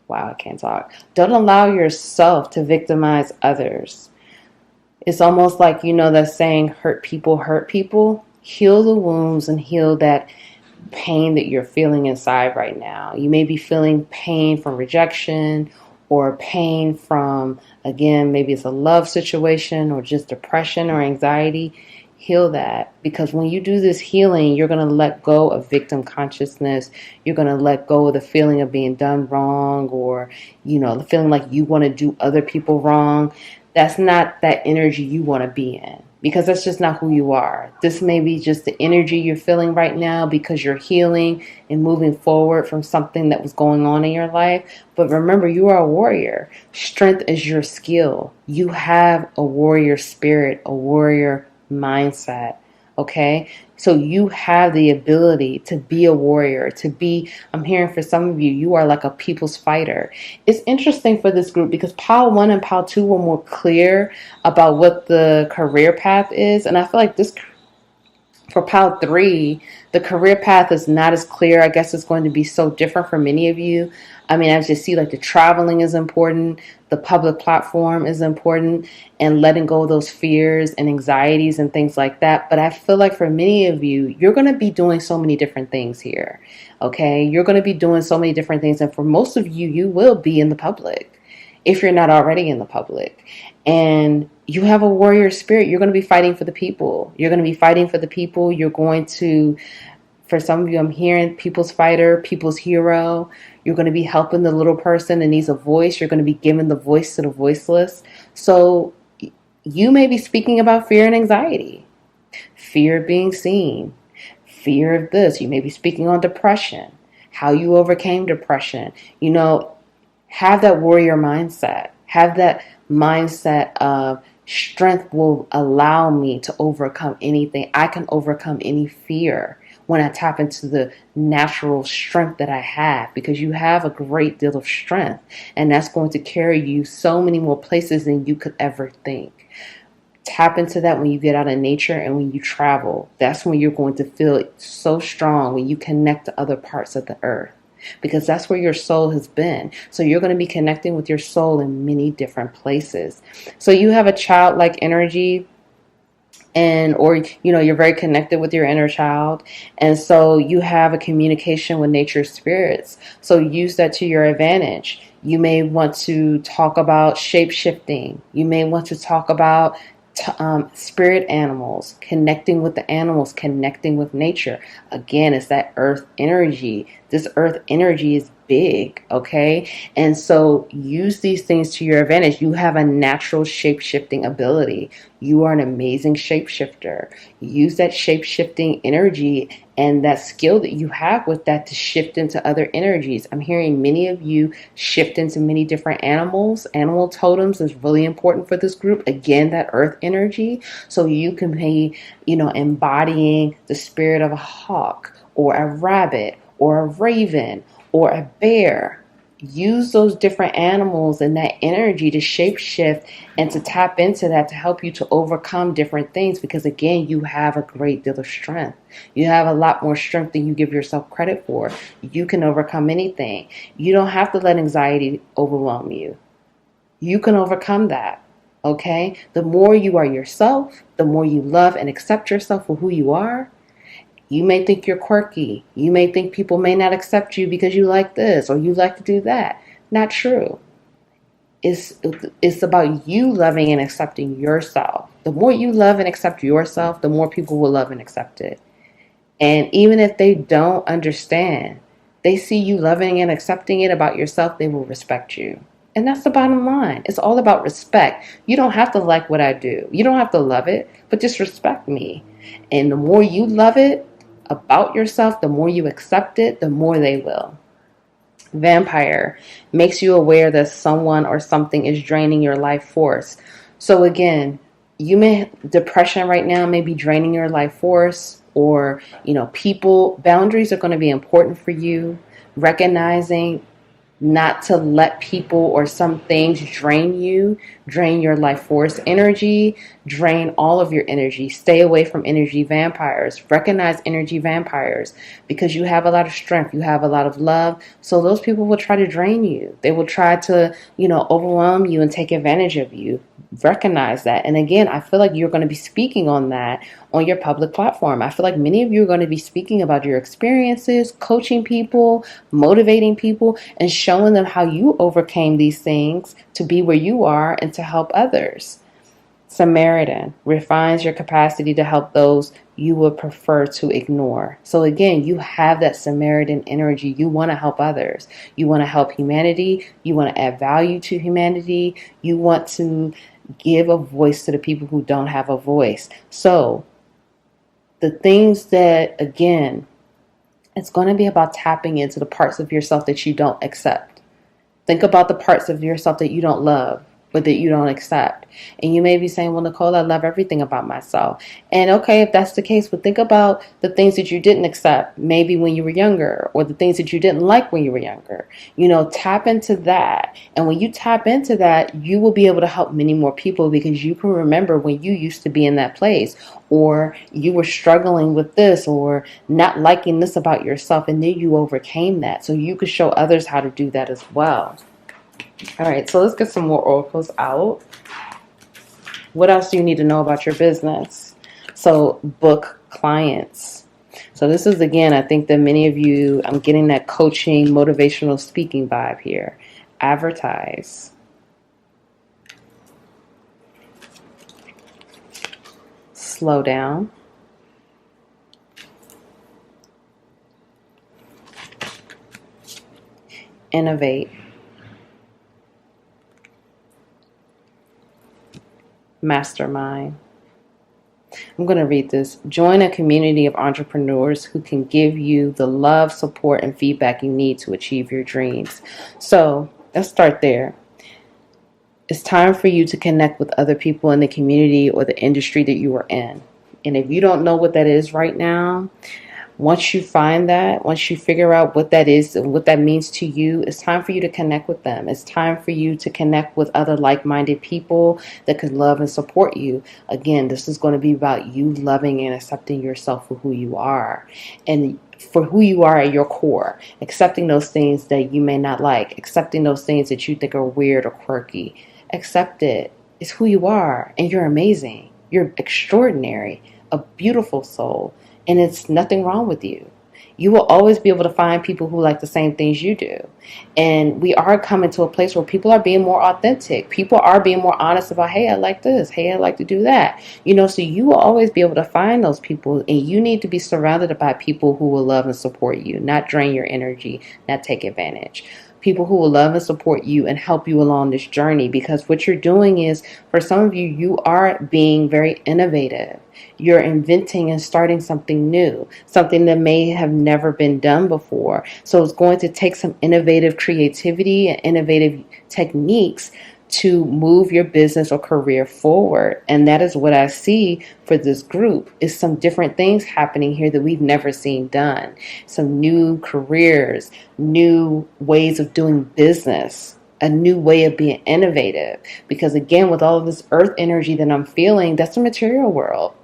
Wow, I can't talk. Don't allow yourself to victimize others. It's almost like, that saying, hurt people hurt people. Heal the wounds and heal that pain that you're feeling inside right now. You may be feeling pain from rejection, or pain from, again, maybe it's a love situation or just depression or anxiety. Heal that, because when you do this healing, you're going to let go of victim consciousness. You're going to let go of the feeling of being done wrong, or the feeling like you want to do other people wrong. That's not that energy you want to be in, because that's just not who you are. This may be just the energy you're feeling right now because you're healing and moving forward from something that was going on in your life. But remember, you are a warrior. Strength is your skill. You have a warrior spirit, a warrior mindset. Okay, so you have the ability to be a warrior, I'm hearing for some of you, you are like a people's fighter. It's interesting for this group because pile 1 and pile 2 were more clear about what the career path is, and I feel like this, for pile 3, the career path is not as clear. I guess it's going to be so different for many of you. I mean, I just see like the traveling is important, the public platform is important, and letting go of those fears and anxieties and things like that. But I feel like for many of you, you're going to be doing so many different things here. Okay, you're going to be doing so many different things. And for most of you, you will be in the public if you're not already in the public. And you have a warrior spirit. You're going to be fighting for the people. You're going to be fighting for the people. You're going to, for some of you, I'm hearing people's fighter, people's hero. You're going to be helping the little person that needs a voice. You're going to be giving the voice to the voiceless. So you may be speaking about fear and anxiety, fear of being seen, fear of this. You may be speaking on depression, how you overcame depression. Have that warrior mindset. Have that mindset of strength will allow me to overcome anything. I can overcome any fear when I tap into the natural strength that I have, because you have a great deal of strength, and that's going to carry you so many more places than you could ever think. Tap into that when you get out in nature and when you travel. That's when you're going to feel so strong, when you connect to other parts of the earth, because that's where your soul has been. So you're going to be connecting with your soul in many different places. So you have a childlike energy, or you're very connected with your inner child, and so you have a communication with nature spirits. So use that to your advantage. You may want to talk about shape shifting. You may want to talk about spirit animals, connecting with the animals, connecting with nature. Again, it's that earth energy. This earth energy is big, okay? And so use these things to your advantage. You have a natural shape-shifting ability. You are an amazing shapeshifter. Use that shape-shifting energy and that skill that you have with that to shift into other energies. I'm hearing many of you shift into many different animals. Animal totems is really important for this group. Again, that earth energy. So you can be, embodying the spirit of a hawk or a rabbit or a raven or a bear. Use those different animals and that energy to shapeshift and to tap into that to help you to overcome different things, because again, you have a great deal of strength. You have a lot more strength than you give yourself credit for. You can overcome anything. You don't have to let anxiety overwhelm you. You can overcome that. Okay? The more you are yourself, the more you love and accept yourself for who you are. You may think you're quirky. You may think people may not accept you because you like this or you like to do that. Not true. It's about you loving and accepting yourself. The more you love and accept yourself, the more people will love and accept it. And even if they don't understand, they see you loving and accepting it about yourself, they will respect you. And that's the bottom line. It's all about respect. You don't have to like what I do. You don't have to love it, but just respect me. And the more you love it about yourself, the more you accept it, the more they will. Vampire makes you aware that someone or something is draining your life force. So again, depression right now may be draining your life force, or people boundaries are going to be important for you. Recognizing not to let people or some things drain your life force energy, drain all of your energy. Stay away from energy vampires. Recognize energy vampires, because you have a lot of strength, you have a lot of love. So those people will try to drain you. They will try to, overwhelm you and take advantage of you. Recognize that. And again, I feel like you're going to be speaking on that on your public platform. I feel like many of you are going to be speaking about your experiences, coaching people, motivating people, and showing them how you overcame these things to be where you are and to help others. Samaritan refines your capacity to help those you would prefer to ignore. So again, you have that Samaritan energy. You want to help others. You want to help humanity. You want to add value to humanity. You want to give a voice to the people who don't have a voice. So the things that, again, it's going to be about tapping into the parts of yourself that you don't accept. Think about the parts of yourself that you don't love, but that you don't accept. And you may be saying, well, Nicole, I love everything about myself. And okay, if that's the case, but think about the things that you didn't accept, maybe when you were younger, or the things that you didn't like when you were younger. Tap into that. And when you tap into that, you will be able to help many more people, because you can remember when you used to be in that place, or you were struggling with this, or not liking this about yourself, and then you overcame that. So you could show others how to do that as well. All right, so let's get some more oracles out. What else do you need to know about your business? So book clients. So this is, again, I think that many of you, I'm getting that coaching, motivational speaking vibe here. Advertise. Slow down. Innovate. Mastermind. I'm going to read this. Join a community of entrepreneurs who can give you the love, support, and feedback you need to achieve your dreams. So let's start there. It's time for you to connect with other people in the community or the industry that you are in. And if you don't know what that is right now, once you find that, once you figure out what that is and what that means to you, it's time for you to connect with them. It's time for you to connect with other like-minded people that can love and support you. Again, this is going to be about you loving and accepting yourself for who you are, and for who you are at your core, accepting those things that you may not like, accepting those things that you think are weird or quirky. Accept it. It's who you are, and you're amazing. You're extraordinary, a beautiful soul. And it's nothing wrong with you. You will always be able to find people who like the same things you do. And we are coming to a place where people are being more authentic. People are being more honest about, hey, I like this. Hey, I like to do that. So you will always be able to find those people. And you need to be surrounded by people who will love and support you, not drain your energy, not take advantage. People who will love and support you and help you along this journey, because what you're doing is, for some of you, you are being very innovative. You're inventing and starting something new, something that may have never been done before. So it's going to take some innovative creativity and innovative techniques to move your business or career forward. And that is what I see for this group, is some different things happening here that we've never seen done. Some new careers, new ways of doing business, a new way of being innovative. Because again, with all of this earth energy that I'm feeling, that's the material world.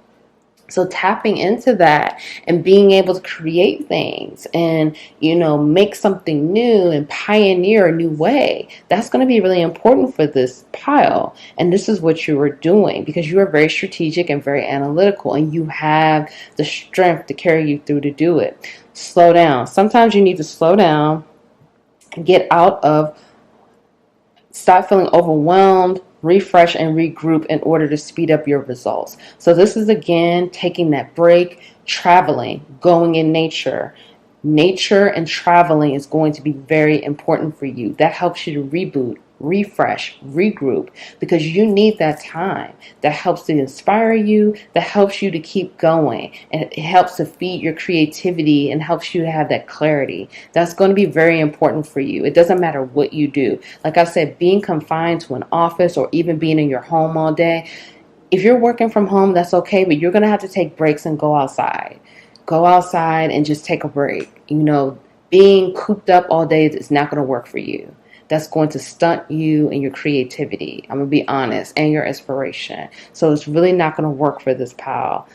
So tapping into that and being able to create things and, make something new and pioneer a new way, that's going to be really important for this pile. And this is what you are doing, because you are very strategic and very analytical, and you have the strength to carry you through to do it. Slow down. Sometimes you need to slow down, stop feeling overwhelmed, refresh and regroup in order to speed up your results. So this is, again, taking that break, traveling, going in nature, Nature and traveling is going to be very important for you. That helps you to reboot, refresh, regroup, because you need that time. That helps to inspire you, that helps you to keep going, and it helps to feed your creativity and helps you to have that clarity. That's going to be very important for you. It doesn't matter what you do. Like I said, being confined to an office or even being in your home all day, if you're working from home, that's okay, but you're going to have to take breaks and go outside. Go outside and just take a break. Being cooped up all day is not going to work for you. That's going to stunt you and your creativity. I'm going to be honest, and your inspiration. So it's really not going to work for this, pal.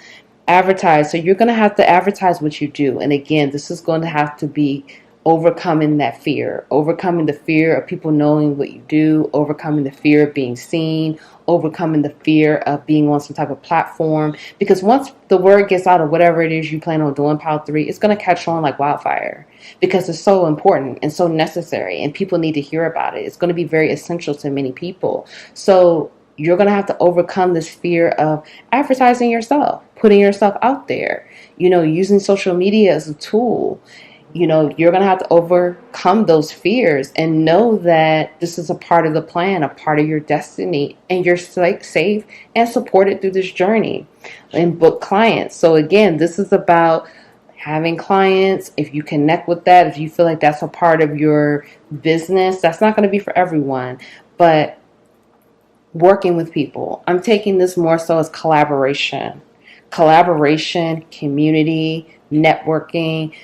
Advertise. So you're going to have to advertise what you do. And again, this is going to have to be overcoming that fear, overcoming the fear of people knowing what you do, overcoming the fear of being seen, overcoming the fear of being on some type of platform. Because once the word gets out of whatever it is you plan on doing, Pile 3, it's going to catch on like wildfire because it's so important and so necessary and people need to hear about it. It's going to be very essential to many people. So you're going to have to overcome this fear of advertising yourself, putting yourself out there, using social media as a tool. You're going to have to overcome those fears and know that this is a part of the plan, a part of your destiny, and you're safe and supported through this journey and book clients. So again, this is about having clients. If you connect with that, if you feel like that's a part of your business, that's not going to be for everyone, but working with people. I'm taking this more so as collaboration, community, networking,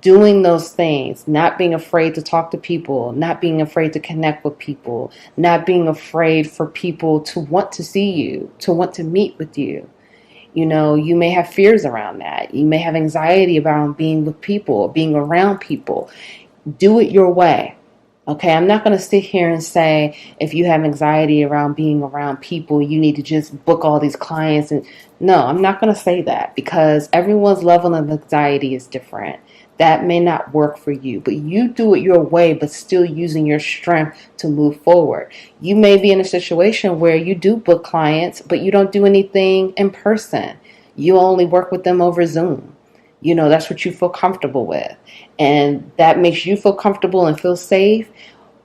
doing those things, not being afraid to talk to people, not being afraid to connect with people, not being afraid for people to want to see you, to want to meet with you. You may have fears around that. You may have anxiety around being with people, being around people. Do it your way. Okay, I'm not going to sit here and say if you have anxiety around being around people, you need to just book all these clients. No, I'm not going to say that because everyone's level of anxiety is different. That may not work for you, but you do it your way, but still using your strength to move forward. You may be in a situation where you do book clients, but you don't do anything in person. You only work with them over Zoom. That's what you feel comfortable with. And that makes you feel comfortable and feel safe.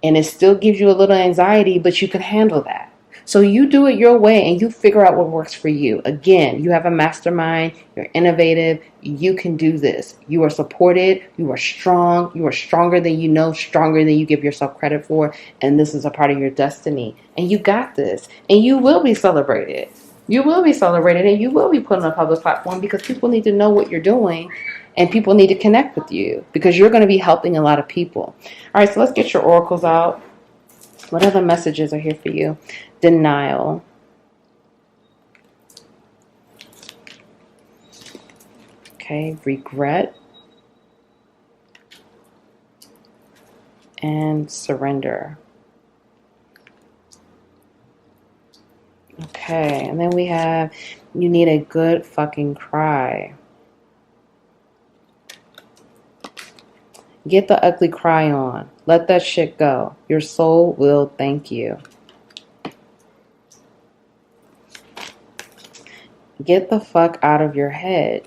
And it still gives you a little anxiety, but you can handle that. So you do it your way and you figure out what works for you. Again, you have a mastermind, you're innovative, you can do this. You are supported, you are strong, you are stronger than you know, stronger than you give yourself credit for. And this is a part of your destiny. And you got this. And you will be celebrated. You will be celebrated and you will be put on a public platform because people need to know what you're doing and people need to connect with you because you're going to be helping a lot of people. All right, so let's get your oracles out. What other messages are here for you? Denial. Okay, regret. And surrender. Okay, and then we have, you need a good fucking cry. Get the ugly cry on. Let that shit go. Your soul will thank you. Get the fuck out of your head.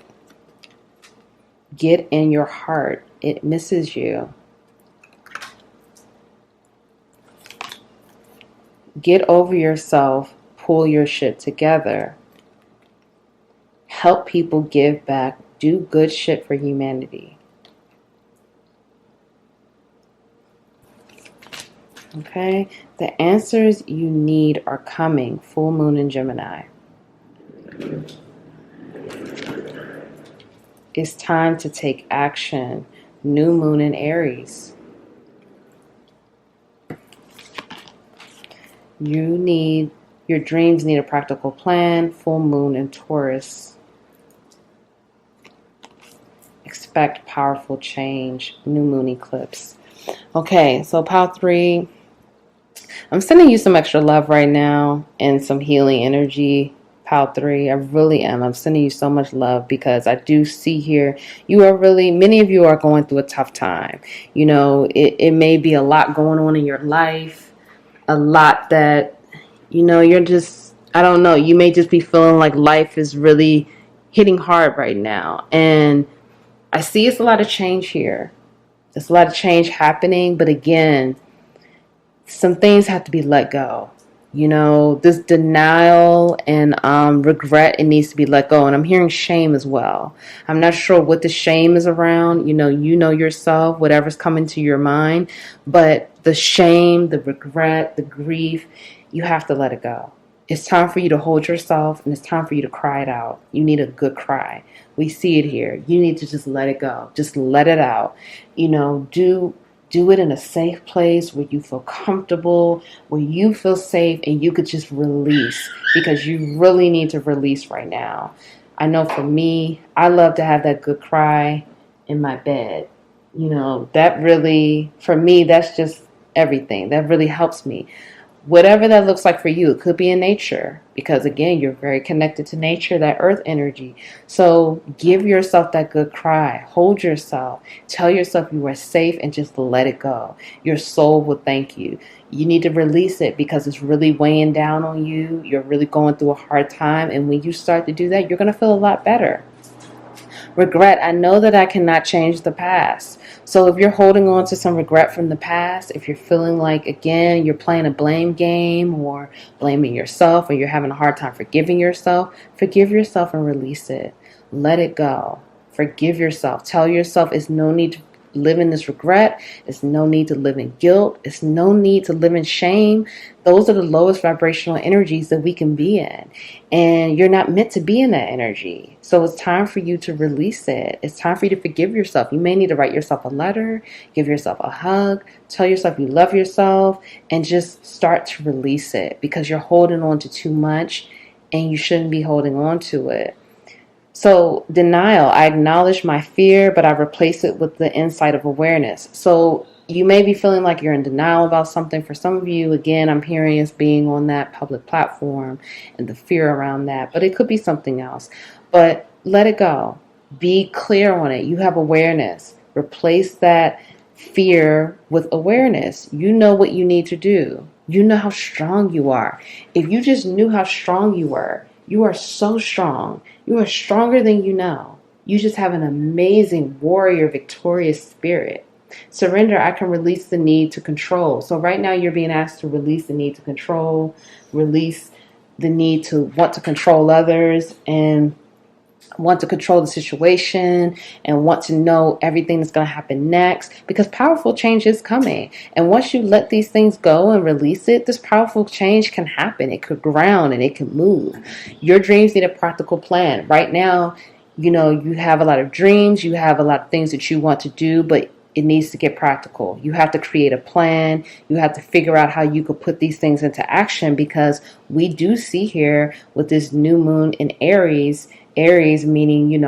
Get in your heart. It misses you. Get over yourself. Pull your shit together. Help people, give back. Do good shit for humanity. Okay, the answers you need are coming. Full moon in Gemini. It's time to take action. New moon in Aries. Your dreams need a practical plan. Full moon in Taurus. Expect powerful change. New moon eclipse. Okay, so Pile 3, I'm sending you some extra love right now and some healing energy. Pile 3, I really am. I'm sending you so much love because I do see here many of you are going through a tough time. It may be a lot going on in your life, a lot that you're just, I don't know, you may just be feeling like life is really hitting hard right now. And I see it's a lot of change here. There's a lot of change happening, but again, some things have to be let go. This denial and regret, it needs to be let go. And I'm hearing shame as well. I'm not sure what the shame is around. You know yourself, whatever's coming to your mind. But the shame, the regret, the grief, you have to let it go. It's time for you to hold yourself, and it's time for you to cry it out. You need a good cry. We see it here. You need to just let it go. Just let it out. Do it in a safe place where you feel comfortable, where you feel safe, and you could just release, because you really need to release right now. I know for me, I love to have that good cry in my bed. That really, for me, that's just everything. That really helps me. Whatever that looks like for you, it could be in nature, because again, you're very connected to nature, that earth energy. So give yourself that good cry. Hold yourself. Tell yourself you are safe, and just let it go. Your soul will thank you. You need to release it because it's really weighing down on you. You're really going through a hard time. And when you start to do that, you're going to feel a lot better. Regret. I know that I cannot change the past. So if you're holding on to some regret from the past, if you're feeling like, again, you're playing a blame game or blaming yourself, or you're having a hard time forgiving yourself, forgive yourself and release it. Let it go. Forgive yourself. Tell yourself it's no need to live in this regret. It's no need to live in guilt. It's no need to live in shame. Those are the lowest vibrational energies that we can be in. And you're not meant to be in that energy. So it's time for you to release it. It's time for you to forgive yourself. You may need to write yourself a letter, give yourself a hug, tell yourself you love yourself, and just start to release it, because you're holding on to too much and you shouldn't be holding on to it. So denial, I acknowledge my fear, but I replace it with the insight of awareness. So you may be feeling like you're in denial about something. For some of you, again, I'm hearing it's being on that public platform and the fear around that, but it could be something else. But let it go. Be clear on it. You have awareness. Replace that fear with awareness. You know what you need to do. You know how strong you are. If you just knew how strong you were, you are so strong. You are stronger than you know. You just have an amazing warrior, victorious spirit. Surrender, I can release the need to control. So right now you're being asked to release the need to control, release the need to want to control others, and want to control the situation, and want to know everything that's going to happen next, because powerful change is coming. And once you let these things go and release it, this powerful change can happen. It could ground and it can move. Your dreams need a practical plan. Right now, you have a lot of dreams, you have a lot of things that you want to do, but it needs to get practical. You have to create a plan. You have to figure out how you could put these things into action, because we do see here with this new moon in Aries meaning,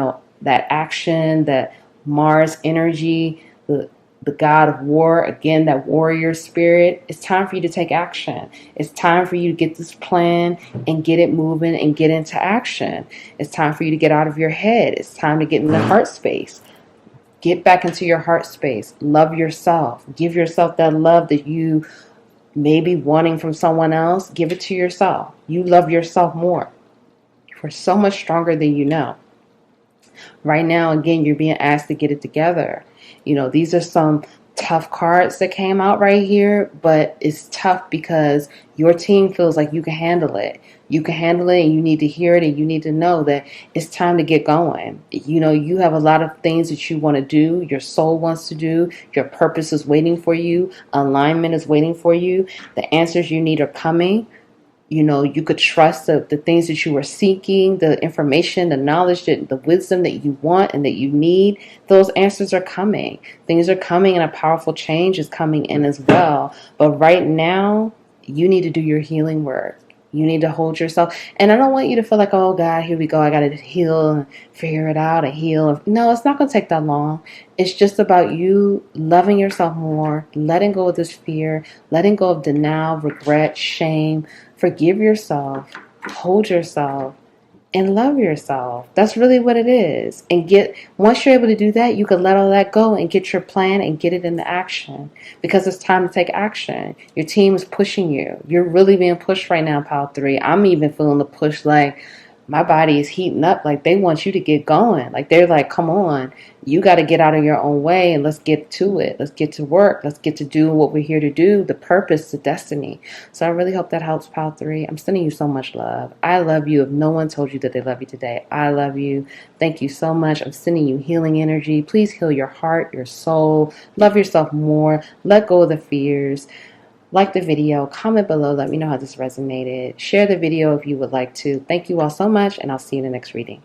that action, that Mars energy, the god of war, again, that warrior spirit. It's time for you to take action. It's time for you to get this plan and get it moving and get into action. It's time for you to get out of your head. It's time to get in the heart space. Get back into your heart space. Love yourself. Give yourself that love that you may be wanting from someone else. Give it to yourself. You love yourself more. You're so much stronger than you know. Right now, again, you're being asked to get it together. These are some tough cards that came out right here, but it's tough because your team feels like you can handle it. You can handle it, and you need to hear it, and you need to know that it's time to get going. You have a lot of things that you want to do, your soul wants to do, your purpose is waiting for you, alignment is waiting for you, the answers you need are coming. You could trust the things that you are seeking, the information, the knowledge, the wisdom that you want and that you need. Those answers are coming. Things are coming, and a powerful change is coming in as well. But right now, you need to do your healing work. You need to hold yourself. And I don't want you to feel like, oh God, here we go. I got to heal and figure it out and heal. No, it's not going to take that long. It's just about you loving yourself more, letting go of this fear, letting go of denial, regret, shame. Forgive yourself, hold yourself, and love yourself. That's really what it is. And once you're able to do that, you can let all that go and get your plan and get it into action, because it's time to take action. Your team is pushing you. You're really being pushed right now, Pile 3. I'm even feeling the push, like my body is heating up. Like, they want you to get going. Like, they're like, come on, you got to get out of your own way and let's get to it. Let's get to work. Let's get to do what we're here to do, the purpose, the destiny. So I really hope that helps, Pile 3. I'm sending you so much love. I love you. If no one told you that they love you today, I love you. Thank you so much. I'm sending you healing energy. Please heal your heart, your soul. Love yourself more. Let go of the fears. Like the video, comment below, let me know how this resonated. Share the video if you would like to. Thank you all so much, and I'll see you in the next reading.